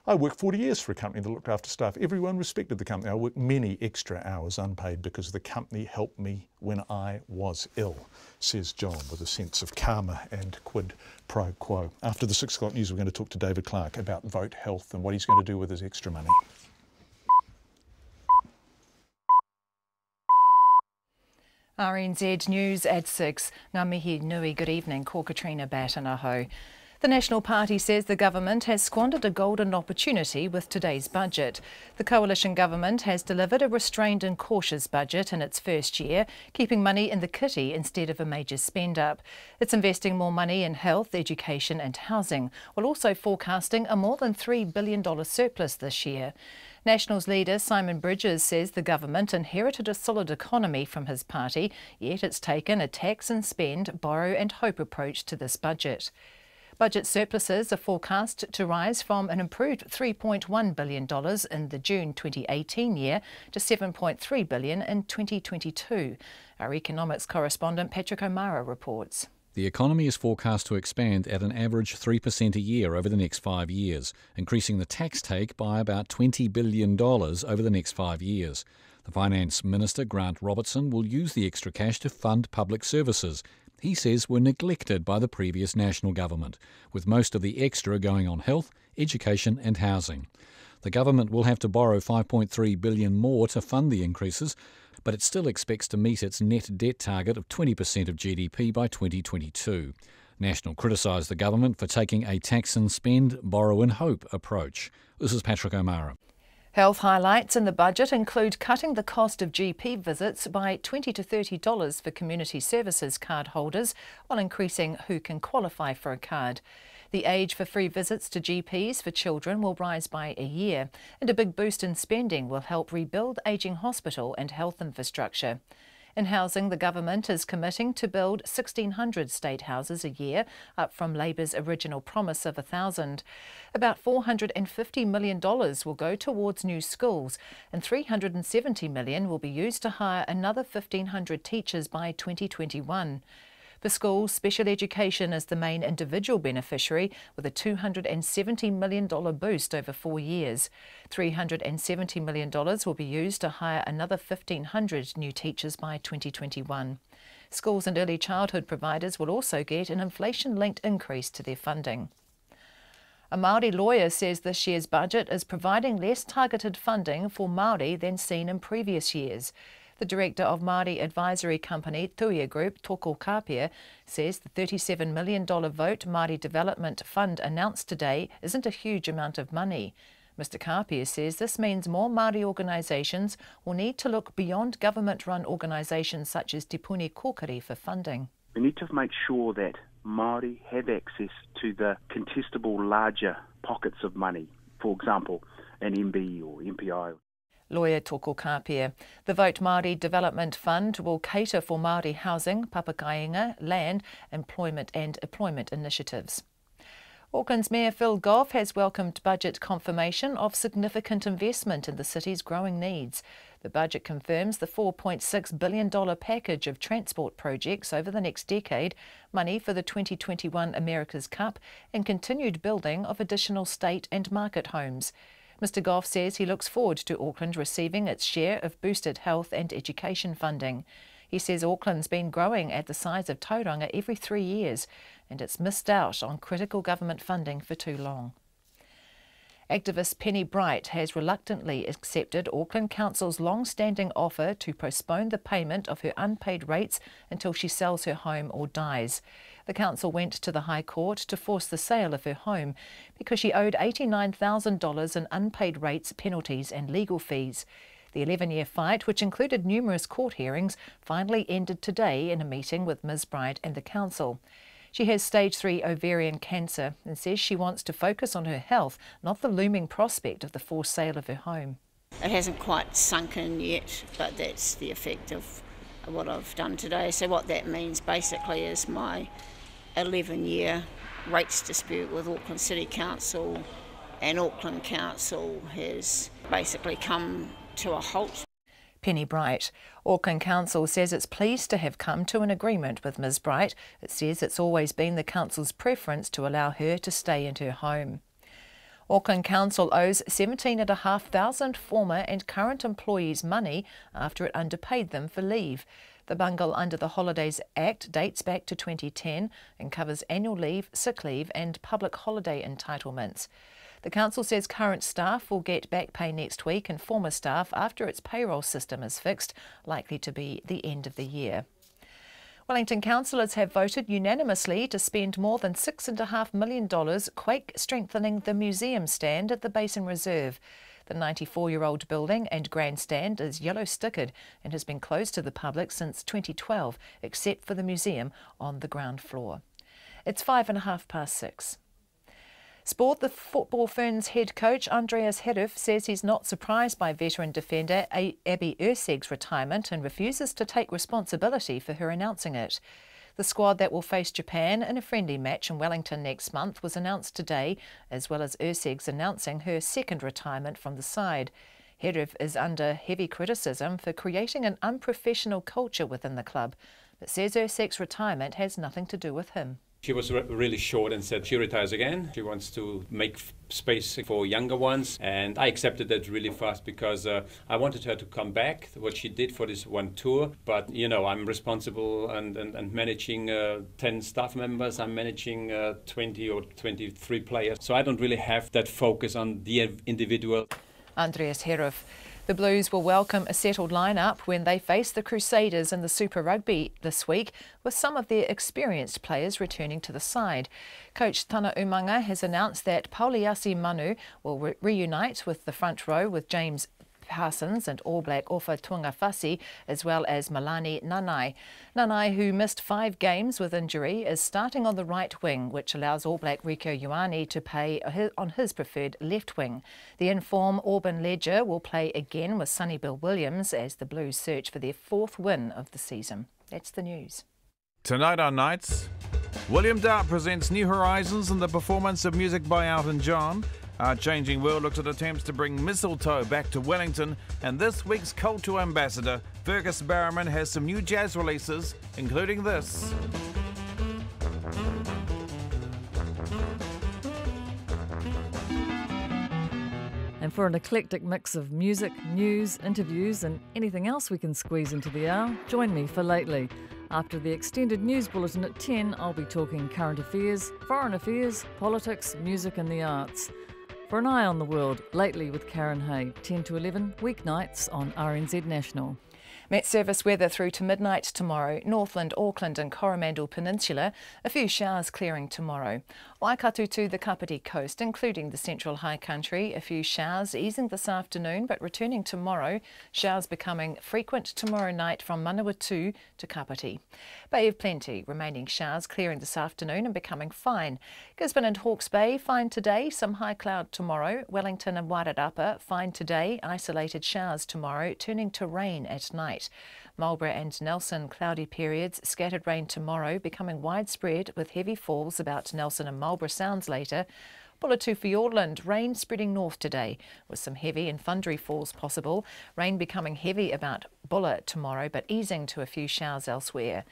I worked 40 years for a company that looked after staff. Everyone respected the company. I worked many extra hours unpaid because the company helped me when I was ill, says John, with a sense of karma and quid pro quo. After the 6 o'clock news, we're going to talk to David Clark about vote health and what he's going to do with his extra money. RNZ News at 6. Ngā mihi nui, good evening. Ko Katrina Batanaho. The National Party says the government has squandered a golden opportunity with today's budget. The coalition government has delivered a restrained and cautious budget in its first year, keeping money in the kitty instead of a major spend-up. It's investing more money in health, education and housing, while also forecasting a more than $3 billion surplus this year. Nationals leader Simon Bridges says the government inherited a solid economy from his party, yet it's taken a tax and spend, borrow and hope approach to this budget. Budget surpluses are forecast to rise from an improved $3.1 billion in the June 2018 year to $7.3 billion in 2022. Our economics correspondent Patrick O'Mara reports. The economy is forecast to expand at an average 3% a year over the next 5 years, increasing the tax take by about $20 billion over the next 5 years. The Finance Minister, Grant Robertson, will use the extra cash to fund public services he says were neglected by the previous national government, with most of the extra going on health, education and housing. The government will have to borrow $5.3 billion more to fund the increases, but it still expects to meet its net debt target of 20% of GDP by 2022. National criticised the government for taking a tax and spend, borrow and hope approach. This is Patrick O'Mara. Health highlights in the budget include cutting the cost of GP visits by $20 to $30 for community services card holders, while increasing who can qualify for a card. The age for free visits to GPs for children will rise by a year, and a big boost in spending will help rebuild ageing hospital and health infrastructure. In housing, the government is committing to build 1,600 state houses a year, up from Labour's original promise of 1,000. About $450 million will go towards new schools, and $370 million will be used to hire another 1,500 teachers by 2021. For schools, special education is the main individual beneficiary, with a $270 million boost over 4 years. $370 million will be used to hire another 1,500 new teachers by 2021. Schools and early childhood providers will also get an inflation-linked increase to their funding. A Māori lawyer says this year's budget is providing less targeted funding for Māori than seen in previous years. The director of Māori advisory company Tuia Group, Toko Kapia, says the $37 million vote Māori Development Fund announced today isn't a huge amount of money. Mr Kapia says this means more Māori organisations will need to look beyond government-run organisations such as Te Puni Kōkiri for funding. We need to make sure that Māori have access to the contestable larger pockets of money, for example, an MB or MPI. Lawyer Toko Kapia. The Vote Māori Development Fund will cater for Māori housing, papakainga, land, employment initiatives. Auckland's Mayor Phil Goff has welcomed budget confirmation of significant investment in the city's growing needs. The budget confirms the $4.6 billion package of transport projects over the next decade, money for the 2021 America's Cup, and continued building of additional state and market homes. Mr Goff says he looks forward to Auckland receiving its share of boosted health and education funding. He says Auckland's been growing at the size of Tauranga every 3 years and it's missed out on critical government funding for too long. Activist Penny Bright has reluctantly accepted Auckland Council's long-standing offer to postpone the payment of her unpaid rates until she sells her home or dies. The council went to the High Court to force the sale of her home because she owed $89,000 in unpaid rates, penalties and legal fees. The 11-year fight, which included numerous court hearings, finally ended today in a meeting with Ms Bright and the council. She has stage 3 ovarian cancer and says she wants to focus on her health, not the looming prospect of the forced sale of her home. It hasn't quite sunk in yet, but that's the effect of what I've done today. So what that means basically is my 11-year rates dispute with Auckland City Council and Auckland Council has basically come to a halt. Penny Bright. Auckland Council says it's pleased to have come to an agreement with Ms Bright. It says it's always been the council's preference to allow her to stay in her home. Auckland Council owes 17,500 former and current employees money after it underpaid them for leave. The bungle under the Holidays Act dates back to 2010 and covers annual leave, sick leave and public holiday entitlements. The council says current staff will get back pay next week and former staff after its payroll system is fixed, likely to be the end of the year. Wellington councillors have voted unanimously to spend more than $6.5 million quake strengthening the museum stand at the Basin Reserve. The 94-year-old building and grandstand is yellow stickered and has been closed to the public since 2012, except for the museum on the ground floor. It's 6:05. Sport. The Football Ferns head coach Andreas Heruf says he's not surprised by veteran defender Abby Erceg's retirement and refuses to take responsibility for her announcing it. The squad that will face Japan in a friendly match in Wellington next month was announced today, as well as Erceg's announcing her second retirement from the side. Heruf is under heavy criticism for creating an unprofessional culture within the club, but says Erceg's retirement has nothing to do with him. She was really short and said she retires again. She wants to make space for younger ones, and I accepted that really fast because I wanted her to come back, what she did for this one tour. But, you know, I'm responsible and managing 10 staff members. I'm managing 20 or 23 players. So I don't really have that focus on the individual. Andreas Heruf. The Blues will welcome a settled line-up when they face the Crusaders in the Super Rugby this week, with some of their experienced players returning to the side. Coach Tana Umanga has announced that Pauliasi Manu will reunite with the front row with James Parsons and All Black Ofa Tuangafasi, as well as Malani Nanai. Nanai, who missed 5 games with injury, is starting on the right wing, which allows All Black Rico Ioane to play on his preferred left wing. The in-form Auburn Ledger will play again with Sonny Bill Williams as the Blues search for their 4th win of the season. That's the news. Tonight on Nights, William Dart presents New Horizons and the performance of music by Elton John. Our Changing World looks at attempts to bring mistletoe back to Wellington, and this week's cultural ambassador, Fergus Barrowman, has some new jazz releases, including this. And for an eclectic mix of music, news, interviews and anything else we can squeeze into the hour, join me for Lately. After the extended news bulletin at 10, I'll be talking current affairs, foreign affairs, politics, music and the arts. For an eye on the world, Lately with Karen Hay, 10 to 11, weeknights on RNZ National. Met service weather through to midnight tomorrow. Northland, Auckland and Coromandel Peninsula. A few showers clearing tomorrow. Waikato to the Kapiti coast, including the central high country. A few showers easing this afternoon, but returning tomorrow. Showers becoming frequent tomorrow night from Manawatu to Kapiti. Bay of Plenty, remaining showers clearing this afternoon and becoming fine. Gisborne and Hawke's Bay, fine today. Some high cloud tomorrow. Wellington and Wairarapa, fine today. Isolated showers tomorrow, turning to rain at night. Marlborough and Nelson, cloudy periods, scattered rain tomorrow, becoming widespread with heavy falls about Nelson and Marlborough Sounds later. Bulla 2 Fiordland, rain spreading north today with some heavy and thundery falls possible. Rain becoming heavy about Bulla tomorrow but easing to a few showers elsewhere.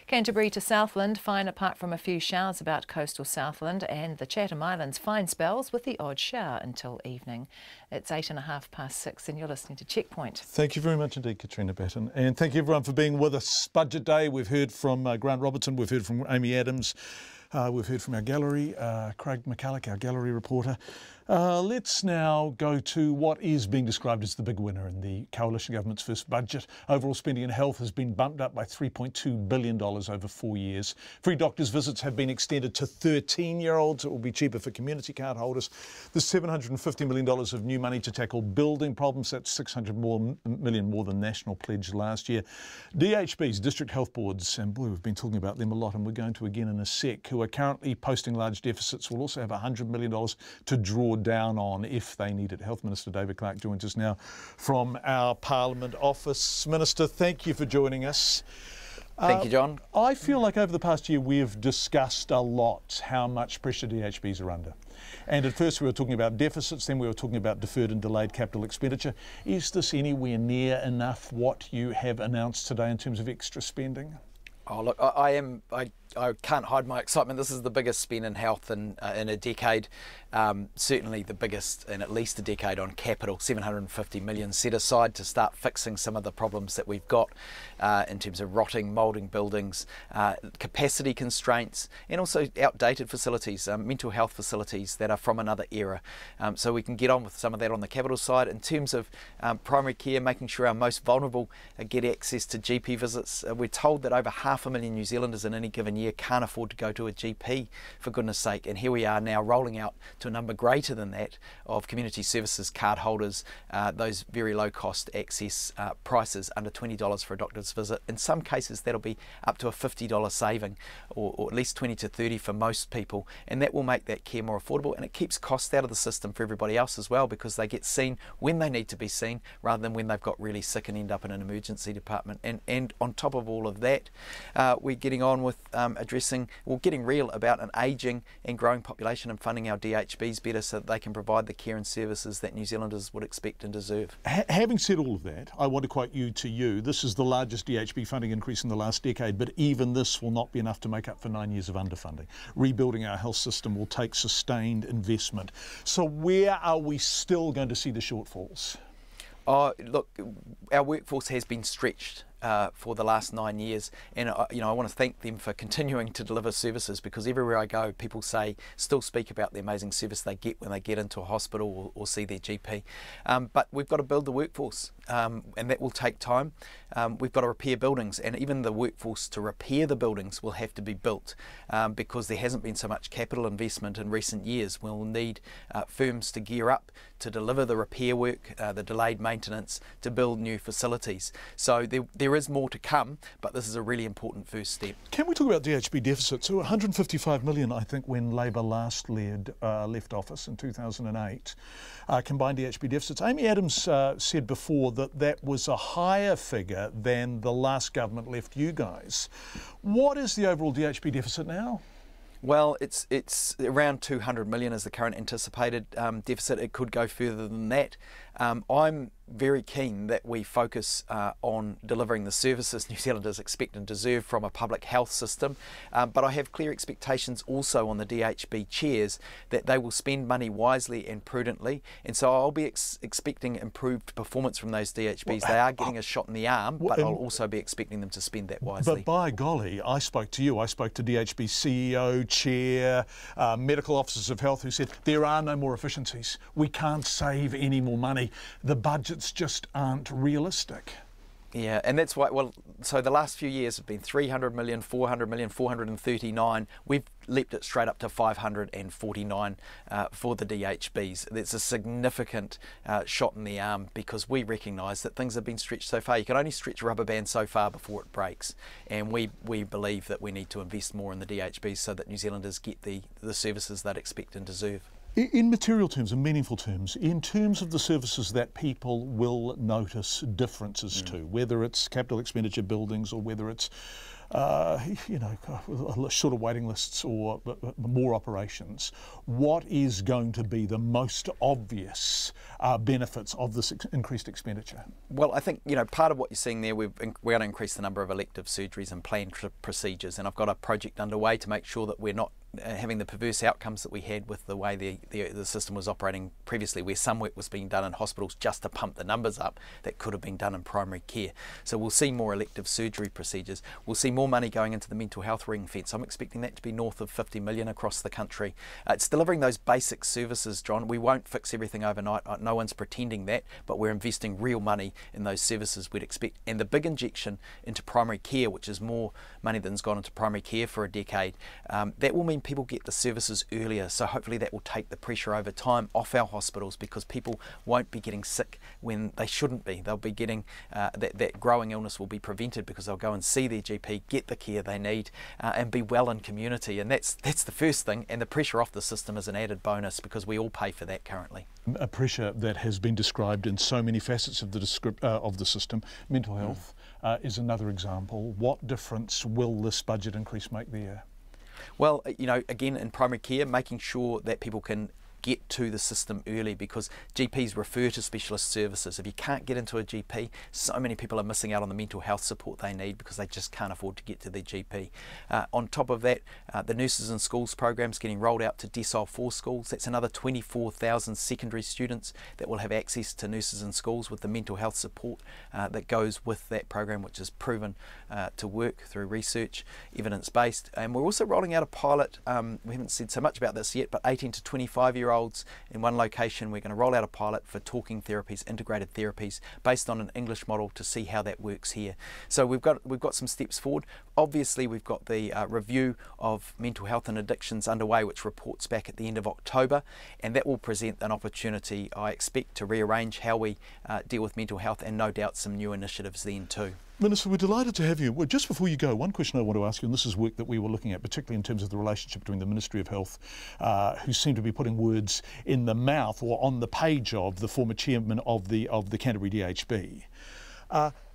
Canterbury to Southland, fine apart from a few showers about coastal Southland, and the Chatham Islands fine spells with the odd shower until evening. It's 6:08 and you're listening to Checkpoint. Thank you very much indeed, Katrina Batten. And thank you everyone for being with us. Budget Day, we've heard from Grant Robertson, we've heard from Amy Adams, we've heard from our gallery, Craig McCulloch, our gallery reporter. Let's now go to what is being described as the big winner in the coalition government's first budget. Overall spending in health has been bumped up by $3.2 billion over 4 years. Free doctors' visits have been extended to 13-year-olds. It will be cheaper for community card holders. There's $750 million of new money to tackle building problems. That's $600 million more than National Pledge last year. DHBs, district health boards, and boy, we've been talking about them a lot, and we're going to again in a sec, who are currently posting large deficits, will also have $100 million to draw down on if they need it. Health Minister David Clark joins us now from our Parliament office. Minister, thank you for joining us. Thank you, John. I feel like over the past year we've discussed a lot how much pressure DHBs are under. And at first we were talking about deficits, then we were talking about deferred and delayed capital expenditure. Is this anywhere near enough what you have announced today in terms of extra spending? Oh, look, I can't hide my excitement. This is the biggest spend in health in a decade, certainly the biggest in at least a decade on capital, $750 million set aside to start fixing some of the problems that we've got in terms of rotting, moulding buildings, capacity constraints, and also outdated facilities, mental health facilities that are from another era. So we can get on with some of that on the capital side. In terms of primary care, making sure our most vulnerable get access to GP visits. We're told that over 500,000 New Zealanders in any given year can't afford to go to a GP, for goodness sake, and here we are now rolling out to a number greater than that of community services card holders, those very low cost access prices under $20 for a doctor's visit. In some cases that'll be up to a $50 saving, or at least 20 to 30 for most people, and that will make that care more affordable, and it keeps costs out of the system for everybody else as well, because they get seen when they need to be seen rather than when they've got really sick and end up in an emergency department. And on top of all of that, we're getting on with getting real about an ageing and growing population and funding our DHBs better so that they can provide the care and services that New Zealanders would expect and deserve. Having said all of that, I want to quote you to you. This is the largest DHB funding increase in the last decade, but even this will not be enough to make up for 9 years of underfunding. Rebuilding our health system will take sustained investment. So where are we still going to see the shortfalls? Look, our workforce has been stretched for the last 9 years, and I want to thank them for continuing to deliver services, because everywhere I go people still speak about the amazing service they get when they get into a hospital or see their GP. But we've got to build the workforce, and that will take time. We've got to repair buildings, and even the workforce to repair the buildings will have to be built, because there hasn't been so much capital investment in recent years. We'll need firms to gear up to deliver the repair work, the delayed maintenance, to build new facilities. So there is more to come, but this is a really important first step. Can we talk about DHB deficits? So 155 million, I think, when Labor last left office in 2008, combined DHB deficits. Amy Adams said before that was a higher figure than the last government left you guys. What is the overall DHB deficit now? Well, it's around 200 million is the current anticipated deficit. It could go further than that. I'm very keen that we focus on delivering the services New Zealanders expect and deserve from a public health system, but I have clear expectations also on the DHB chairs that they will spend money wisely and prudently, and so I'll be expecting improved performance from those DHBs. They are getting a shot in the arm, but I'll also be expecting them to spend that wisely. But by golly, I spoke to you, I spoke to DHB CEO, chair, medical officers of health who said there are no more efficiencies. We can't save any more money. The budgets just aren't realistic. Yeah, and that's why, so the last few years have been 300 million, 400 million, 439. We've leapt it straight up to 549 for the DHBs. That's a significant shot in the arm, because we recognise that things have been stretched so far. You can only stretch a rubber band so far before it breaks, and we believe that we need to invest more in the DHBs so that New Zealanders get the services they'd expect and deserve. In material terms and meaningful terms, in terms of the services that people will notice differences to, whether it's capital expenditure buildings or whether it's shorter waiting lists or more operations, what is going to be the most obvious benefits of this increased expenditure? Well, I think, part of what you're seeing there, we're going to increase the number of elective surgeries and planned procedures, and I've got a project underway to make sure that we're not having the perverse outcomes that we had with the way the system was operating previously, where some work was being done in hospitals just to pump the numbers up that could have been done in primary care. So we'll see more elective surgery procedures. We'll see more money going into the mental health ring fence. I'm expecting that to be north of 50 million across the country. It's delivering those basic services, John. We won't fix everything overnight. No one's pretending that, but we're investing real money in those services we'd expect. And the big injection into primary care, which is more money than's gone into primary care for a decade, that will mean people get the services earlier, so hopefully that will take the pressure over time off our hospitals, because people won't be getting sick when they shouldn't be. They'll be getting that growing illness will be prevented because they'll go and see their GP, get the care they need, and be well in community. And that's the first thing, and the pressure off the system is an added bonus because we all pay for that currently. A pressure that has been described in so many facets of the system. Mental health is another example. What difference will this budget increase make there? Well, again, in primary care, making sure that people can get to the system early, because GPs refer to specialist services. If you can't get into a GP, so many people are missing out on the mental health support they need because they just can't afford to get to their GP. On top of that, the Nurses in Schools program's getting rolled out to Decile 4 schools. That's another 24,000 secondary students that will have access to Nurses in Schools with the mental health support that goes with that program, which is proven to work through research, evidence-based. And we're also rolling out a pilot, we haven't said so much about this yet, but 18 to 25-year-olds in one location. We're going to roll out a pilot for talking therapies, integrated therapies, based on an English model to see how that works here. So we've got some steps forward. Obviously, we've got the review of mental health and addictions underway, which reports back at the end of October, and that will present an opportunity, I expect, to rearrange how we deal with mental health, and no doubt some new initiatives then too. Minister, we're delighted to have you. Well, just before you go, one question I want to ask you, and this is work that we were looking at, particularly in terms of the relationship between the Ministry of Health, who seem to be putting words in the mouth or on the page of the former chairman of the Canterbury DHB.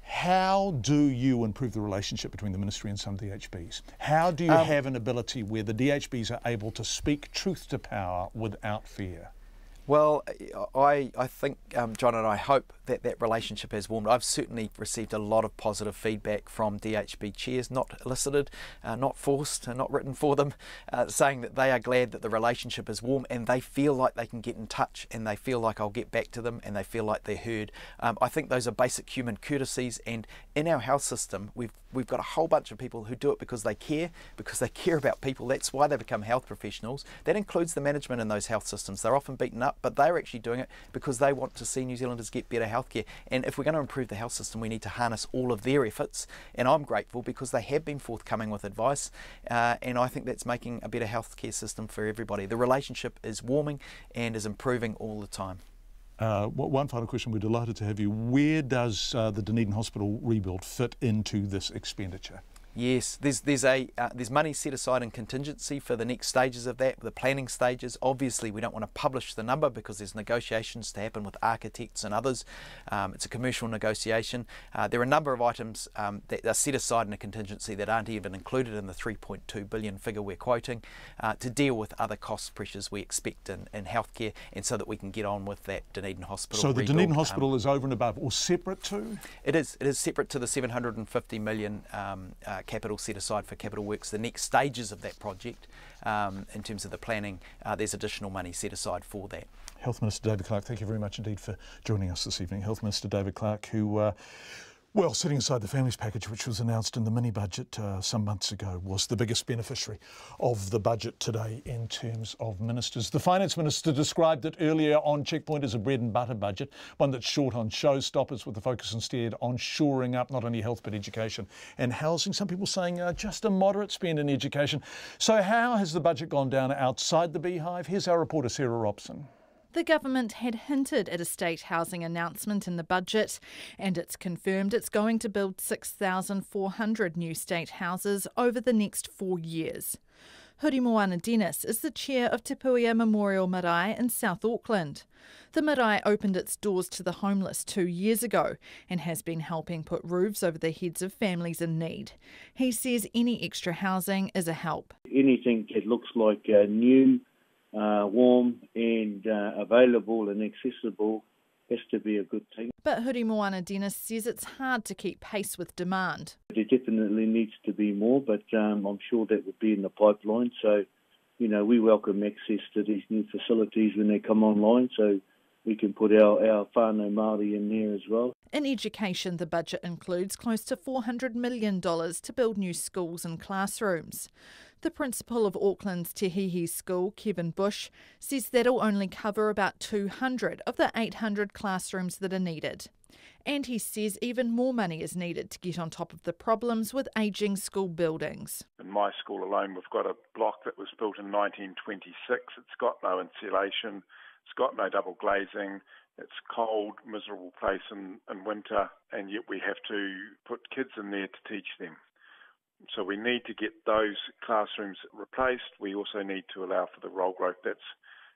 How do you improve the relationship between the Ministry and some DHBs? How do you have an ability where the DHBs are able to speak truth to power without fear? Well, I think, John, and I hope that relationship has warmed. I've certainly received a lot of positive feedback from DHB chairs, not elicited, not forced, not written for them, saying that they are glad that the relationship is warm and they feel like they can get in touch, and they feel like I'll get back to them, and they feel like they're heard. I think those are basic human courtesies, and in our health system, we've got a whole bunch of people who do it because they care about people. That's why they become health professionals. That includes the management in those health systems. They're often beaten up, but they're actually doing it because they want to see New Zealanders get better healthcare. And if we're going to improve the health system, we need to harness all of their efforts. And I'm grateful because they have been forthcoming with advice, and I think that's making a better healthcare system for everybody. The relationship is warming and is improving all the time. One final question. We're delighted to have you. Where does the Dunedin Hospital rebuild fit into this expenditure? Yes, there's money set aside in contingency for the next stages of that, the planning stages. Obviously, we don't want to publish the number because there's negotiations to happen with architects and others. It's a commercial negotiation. There are a number of items that are set aside in a contingency that aren't even included in the 3.2 billion figure we're quoting to deal with other cost pressures we expect in healthcare, and so that we can get on with that Dunedin Hospital So the rebuild. Dunedin Hospital is over and above, or separate to? It is separate to the 750 million capital set aside for capital works. The next stages of that project, in terms of the planning, there's additional money set aside for that. Health Minister David Clark, thank you very much indeed for joining us this evening. Health Minister David Clark, who well, setting aside the families package, which was announced in the mini-budget some months ago, was the biggest beneficiary of the budget today in terms of ministers. The Finance Minister described it earlier on Checkpoint as a bread and butter budget, one that's short on showstoppers with the focus instead on shoring up not only health but education and housing. Some people saying just a moderate spend in education. So how has the budget gone down outside the beehive? Here's our reporter Sarah Robson. The government had hinted at a state housing announcement in the budget, and it's confirmed it's going to build 6,400 new state houses over the next 4 years. Hurimoana Dennis is the chair of Te Puia Memorial Marae in South Auckland. The marae opened its doors to the homeless 2 years ago and has been helping put roofs over the heads of families in need. He says any extra housing is a help. Anything that looks like new, warm and available and accessible has to be a good thing. But Hurimoana Dennis says it's hard to keep pace with demand. There definitely needs to be more, but I'm sure that would be in the pipeline. So, we welcome access to these new facilities when they come online, so we can put our whānau Māori in there as well. In education, the budget includes close to $400 million to build new schools and classrooms. The principal of Auckland's Te Hihi School, Kevin Bush, says that'll only cover about 200 of the 800 classrooms that are needed. And he says even more money is needed to get on top of the problems with ageing school buildings. In my school alone, we've got a block that was built in 1926. It's got no insulation. It's got no double glazing. It's cold, miserable place in winter, and yet we have to put kids in there to teach them. So we need to get those classrooms replaced. We also need to allow for the roll growth that's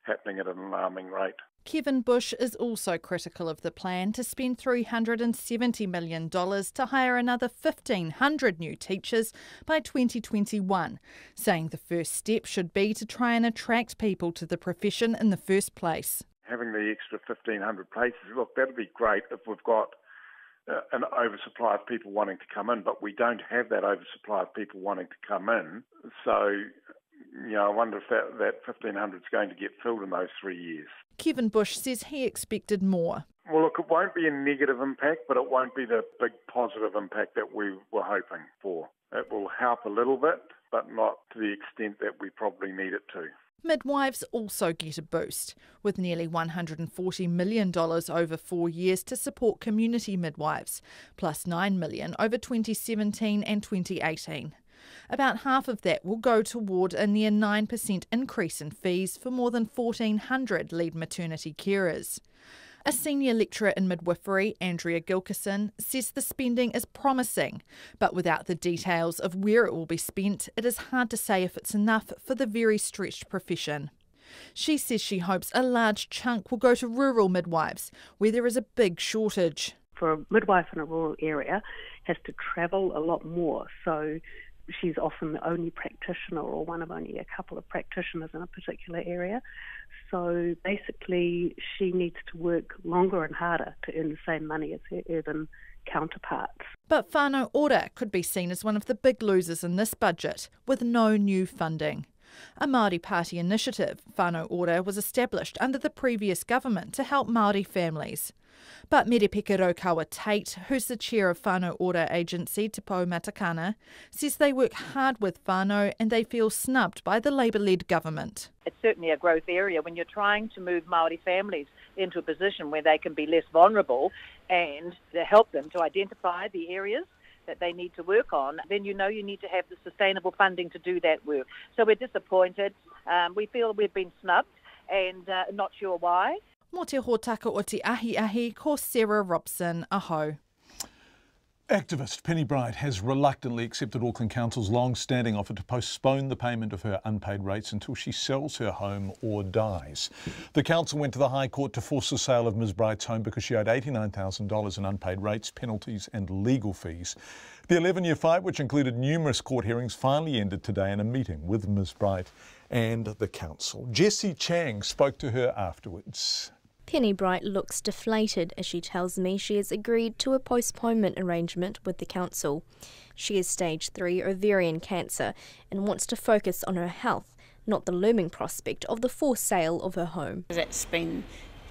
happening at an alarming rate. Kevin Bush is also critical of the plan to spend $370 million to hire another 1,500 new teachers by 2021, saying the first step should be to try and attract people to the profession in the first place. Having the extra 1,500 places, look, that'd be great if we've got an oversupply of people wanting to come in, but we don't have that oversupply of people wanting to come in. So, I wonder if that 1,500 is going to get filled in those 3 years. Kevin Bush says he expected more. Well, look, it won't be a negative impact, but it won't be the big positive impact that we were hoping for. It will help a little bit, but not to the extent that we probably need it to. Midwives also get a boost, with nearly $140 million over 4 years to support community midwives, plus $9 million over 2017 and 2018. About half of that will go toward a near 9% increase in fees for more than 1,400 lead maternity carers. A senior lecturer in midwifery, Andrea Gilkison, says the spending is promising, but without the details of where it will be spent, it is hard to say if it's enough for the very stretched profession. She says she hopes a large chunk will go to rural midwives, where there is a big shortage. For a midwife in a rural area, has to travel a lot more, so she's often the only practitioner or one of only a couple of practitioners in a particular area. So basically she needs to work longer and harder to earn the same money as her urban counterparts. But whānau ora could be seen as one of the big losers in this budget, with no new funding. A Māori Party initiative, Whānau Ora, was established under the previous government to help Māori families. But Merepeka Raukawa Tate, who's the chair of Whānau Ora agency Te Pou Matakana, says they work hard with whānau and they feel snubbed by the Labour-led government. It's certainly a growth area when you're trying to move Māori families into a position where they can be less vulnerable and to help them to identify the areas that they need to work on, then you need to have the sustainable funding to do that work. So we're disappointed. We feel we've been snubbed and not sure why. Mō te hōtaka o te ahi, ko Sarah Robson, aho. Activist Penny Bright has reluctantly accepted Auckland Council's long-standing offer to postpone the payment of her unpaid rates until she sells her home or dies. The council went to the High Court to force the sale of Ms Bright's home because she owed $89,000 in unpaid rates, penalties and legal fees. The 11-year fight, which included numerous court hearings, finally ended today in a meeting with Ms Bright and the council. Jessie Chang spoke to her afterwards. Penny Bright looks deflated as she tells me she has agreed to a postponement arrangement with the council. She has stage 3 ovarian cancer and wants to focus on her health, not the looming prospect of the forced sale of her home. That's been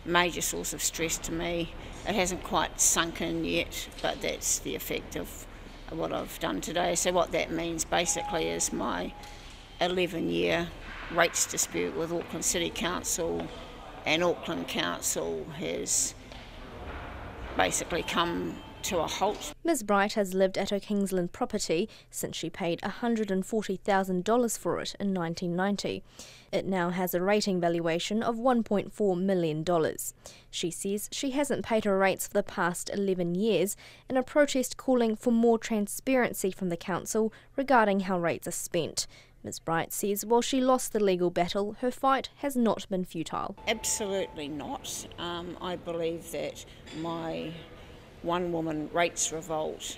a major source of stress to me. It hasn't quite sunk in yet, but that's the effect of what I've done today. So what that means basically is my 11-year rates dispute with Auckland City Council and Auckland Council has basically come to a halt. Ms Bright has lived at her Kingsland property since she paid $140,000 for it in 1990. It now has a rating valuation of $1.4 million. She says she hasn't paid her rates for the past 11 years in a protest calling for more transparency from the council regarding how rates are spent. Ms Bright says while she lost the legal battle, her fight has not been futile. Absolutely not. I believe that my one-woman rates revolt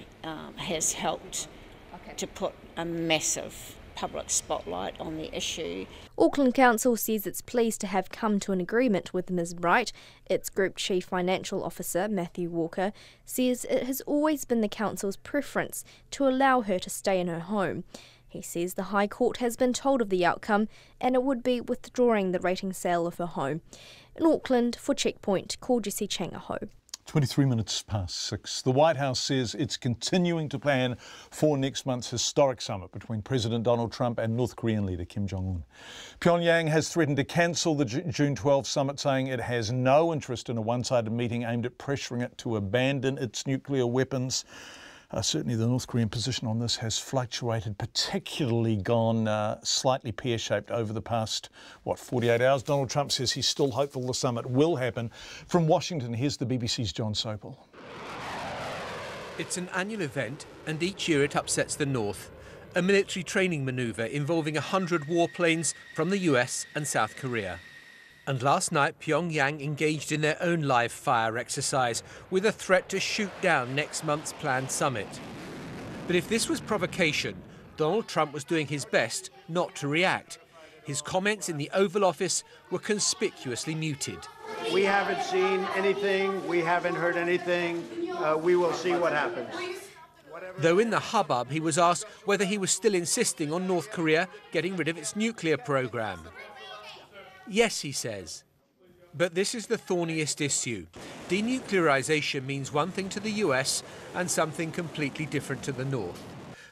has helped to put a massive public spotlight on the issue. Auckland Council says it's pleased to have come to an agreement with Ms Bright. Its Group Chief Financial Officer, Matthew Walker, says it has always been the Council's preference to allow her to stay in her home. He says the High Court has been told of the outcome and it would be withdrawing the rating sale of her home. In Auckland, for Checkpoint, call Jessie Changaho. 23 minutes past 6. The White House says it's continuing to plan for next month's historic summit between President Donald Trump and North Korean leader Kim Jong-un. Pyongyang has threatened to cancel the June 12 summit, saying it has no interest in a one-sided meeting aimed at pressuring it to abandon its nuclear weapons. Certainly the North Korean position on this has fluctuated, particularly gone slightly pear-shaped over the past, 48 hours. Donald Trump says he's still hopeful the summit will happen. From Washington, here's the BBC's John Sopel. It's an annual event, and each year it upsets the North. A military training manoeuvre involving 100 warplanes from the US and South Korea. And last night, Pyongyang engaged in their own live fire exercise with a threat to shoot down next month's planned summit. But if this was provocation, Donald Trump was doing his best not to react. His comments in the Oval Office were conspicuously muted. We haven't seen anything, we haven't heard anything, we will see what happens. Though in the hubbub, he was asked whether he was still insisting on North Korea getting rid of its nuclear program. Yes, he says. But this is the thorniest issue. Denuclearization means one thing to the US and something completely different to the North.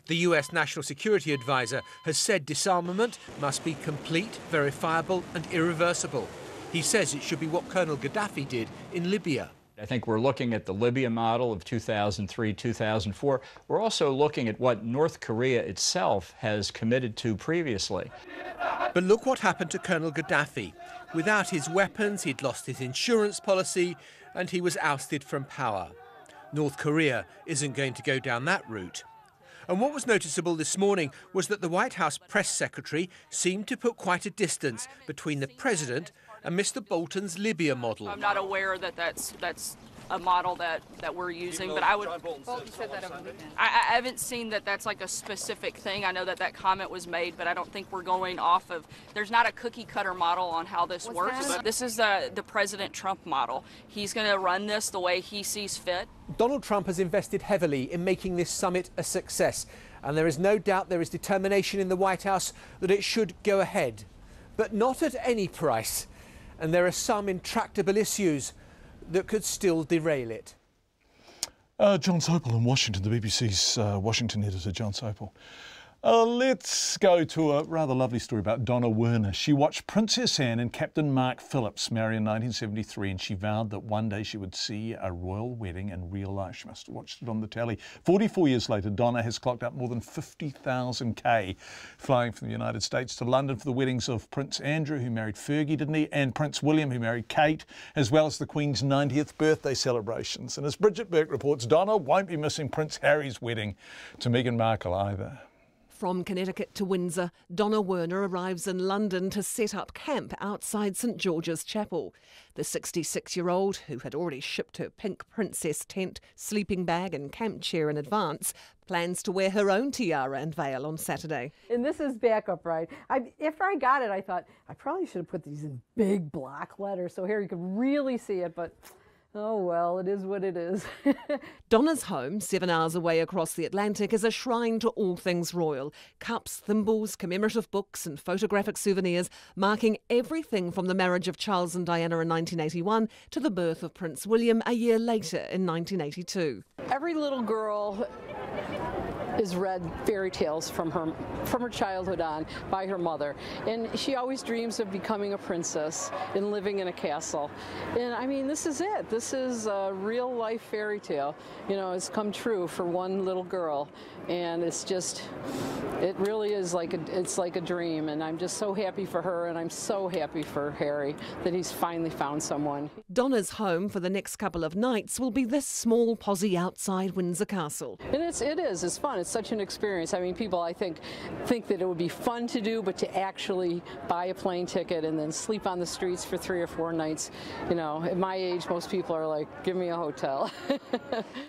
The US National Security Advisor has said disarmament must be complete, verifiable and irreversible. He says it should be what Colonel Gaddafi did in Libya. I think we're looking at the Libya model of 2003, 2004. We're also looking at what North Korea itself has committed to previously. But look what happened to Colonel Gaddafi. Without his weapons, he'd lost his insurance policy and he was ousted from power. North Korea isn't going to go down that route. And what was noticeable this morning was that the White House press secretary seemed to put quite a distance between the president and Mr. Bolton's Libya model. I'm not aware that that's a model that we're using, but I would. Bolton said that over the weekend. I haven't seen that that's like a specific thing. I know that comment was made, but I don't think we're going off of. There's not a cookie cutter model on how this works. This is the President Trump model. He's going to run this the way he sees fit. Donald Trump has invested heavily in making this summit a success, and there is no doubt there is determination in the White House that it should go ahead, but not at any price. And there are some intractable issues that could still derail it. John Sopel in Washington, the BBC's Washington editor, John Sopel. Let's go to a rather lovely story about Donna Werner. She watched Princess Anne and Captain Mark Phillips marry in 1973, and she vowed that one day she would see a royal wedding in real life. She must have watched it on the telly. 44 years later, Donna has clocked up more than 50,000 flying from the United States to London for the weddings of Prince Andrew, who married Fergie, didn't he, and Prince William, who married Kate, as well as the Queen's 90th birthday celebrations. And as Bridget Burke reports, Donna won't be missing Prince Harry's wedding to Meghan Markle either. From Connecticut to Windsor, Donna Werner arrives in London to set up camp outside St George's Chapel. The 66-year-old, who had already shipped her pink princess tent, sleeping bag and camp chair in advance, plans to wear her own tiara and veil on Saturday. And this is backup, right? After I got it, I thought, I probably should have put these in big block letters so here you could really see it, but oh well, it is what it is. Donna's home, 7 hours away across the Atlantic, is a shrine to all things royal. Cups, thimbles, commemorative books and photographic souvenirs marking everything from the marriage of Charles and Diana in 1981 to the birth of Prince William a year later in 1982. Every little girl is read fairy tales from her childhood on by her mother, and she always dreams of becoming a princess and living in a castle. And I mean, this is it. This is a real life fairy tale. You know, it's come true for one little girl, and it's just, it really is like a dream. And I'm just so happy for her, and I'm so happy for Harry that he's finally found someone. Donna's home for the next couple of nights will be this small posse outside Windsor Castle. And it's fun. It's such an experience. I mean, people, I think that it would be fun to do, but to actually buy a plane ticket and then sleep on the streets for 3 or 4 nights, you know, at my age, most people are like, give me a hotel.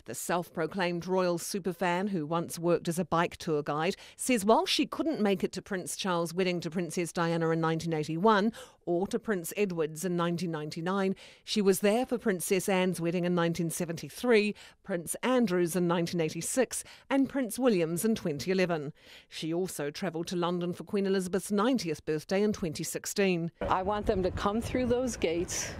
The self-proclaimed royal superfan, who once worked as a bike tour guide, says while she couldn't make it to Prince Charles' wedding to Princess Diana in 1981 or to Prince Edward's in 1999, she was there for Princess Anne's wedding in 1973, Prince Andrew's in 1986 and Prince William's in 2011. She also travelled to London for Queen Elizabeth's 90th birthday in 2016. I want them to come through those gates,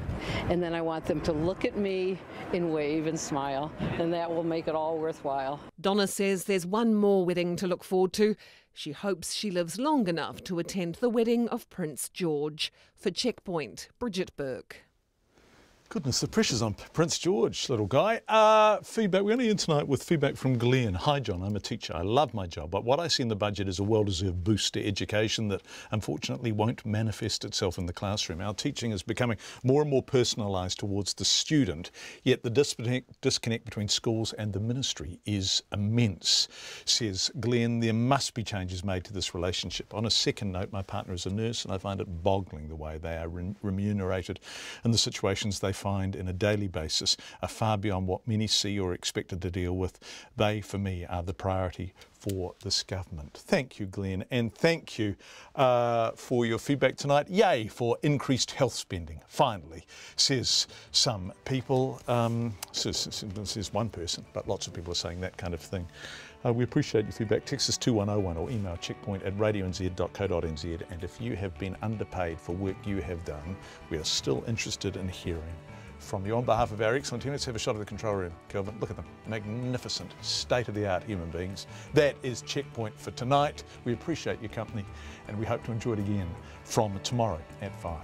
and then I want them to look at me and wave and smile, and that will make it all worthwhile. Donna says there's one more wedding to look forward to. She hopes she lives long enough to attend the wedding of Prince George. For Checkpoint, Bridget Burke. Goodness, the pressure's on Prince George, little guy. Feedback. We're only in tonight with feedback from Glenn. Hi, John. I'm a teacher. I love my job, but what I see in the budget is a well-deserved boost to education that unfortunately won't manifest itself in the classroom. Our teaching is becoming more and more personalised towards the student, yet the disconnect between schools and the ministry is immense. Says Glenn, there must be changes made to this relationship. On a second note, my partner is a nurse and I find it boggling the way they are remunerated and the situations they find in a daily basis are far beyond what many see or expected to deal with. They, for me, are the priority for this government. Thank you, Glenn, and thank you for your feedback tonight. Yay for increased health spending, finally, says some people. Says one person, but lots of people are saying that kind of thing. We appreciate your feedback. Text us 2101 or email checkpoint@radionz.co.nz. And if you have been underpaid for work you have done, we are still interested in hearing from you. On behalf of our excellent team, let's have a shot of the control room. Kelvin, look at them. Magnificent, state-of-the-art human beings. That is Checkpoint for tonight. We appreciate your company and we hope to enjoy it again from tomorrow at 5.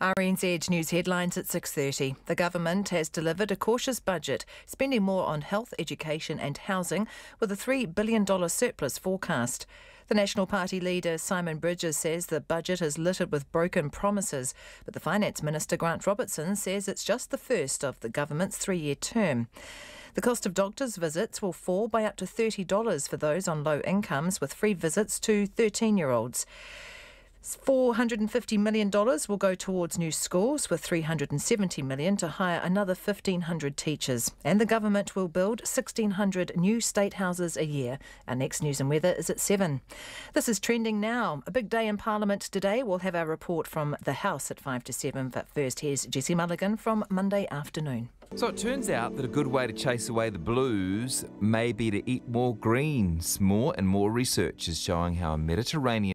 RNZ News headlines at 6:30. The government has delivered a cautious budget, spending more on health, education and housing, with a $3 billion surplus forecast. The National Party leader Simon Bridges says the budget is littered with broken promises, but the Finance Minister Grant Robertson says it's just the first of the government's 3-year term. The cost of doctors' visits will fall by up to $30 for those on low incomes, with free visits to 13-year-olds. $450 million will go towards new schools, with $370 million to hire another 1,500 teachers. And the government will build 1,600 new state houses a year. Our next news and weather is at 7. This is Trending Now. A big day in Parliament today. We'll have our report from the House at 5 to 7. But first, here's Jessie Mulligan from Monday afternoon. So it turns out that a good way to chase away the blues may be to eat more greens. More and more research is showing how a Mediterranean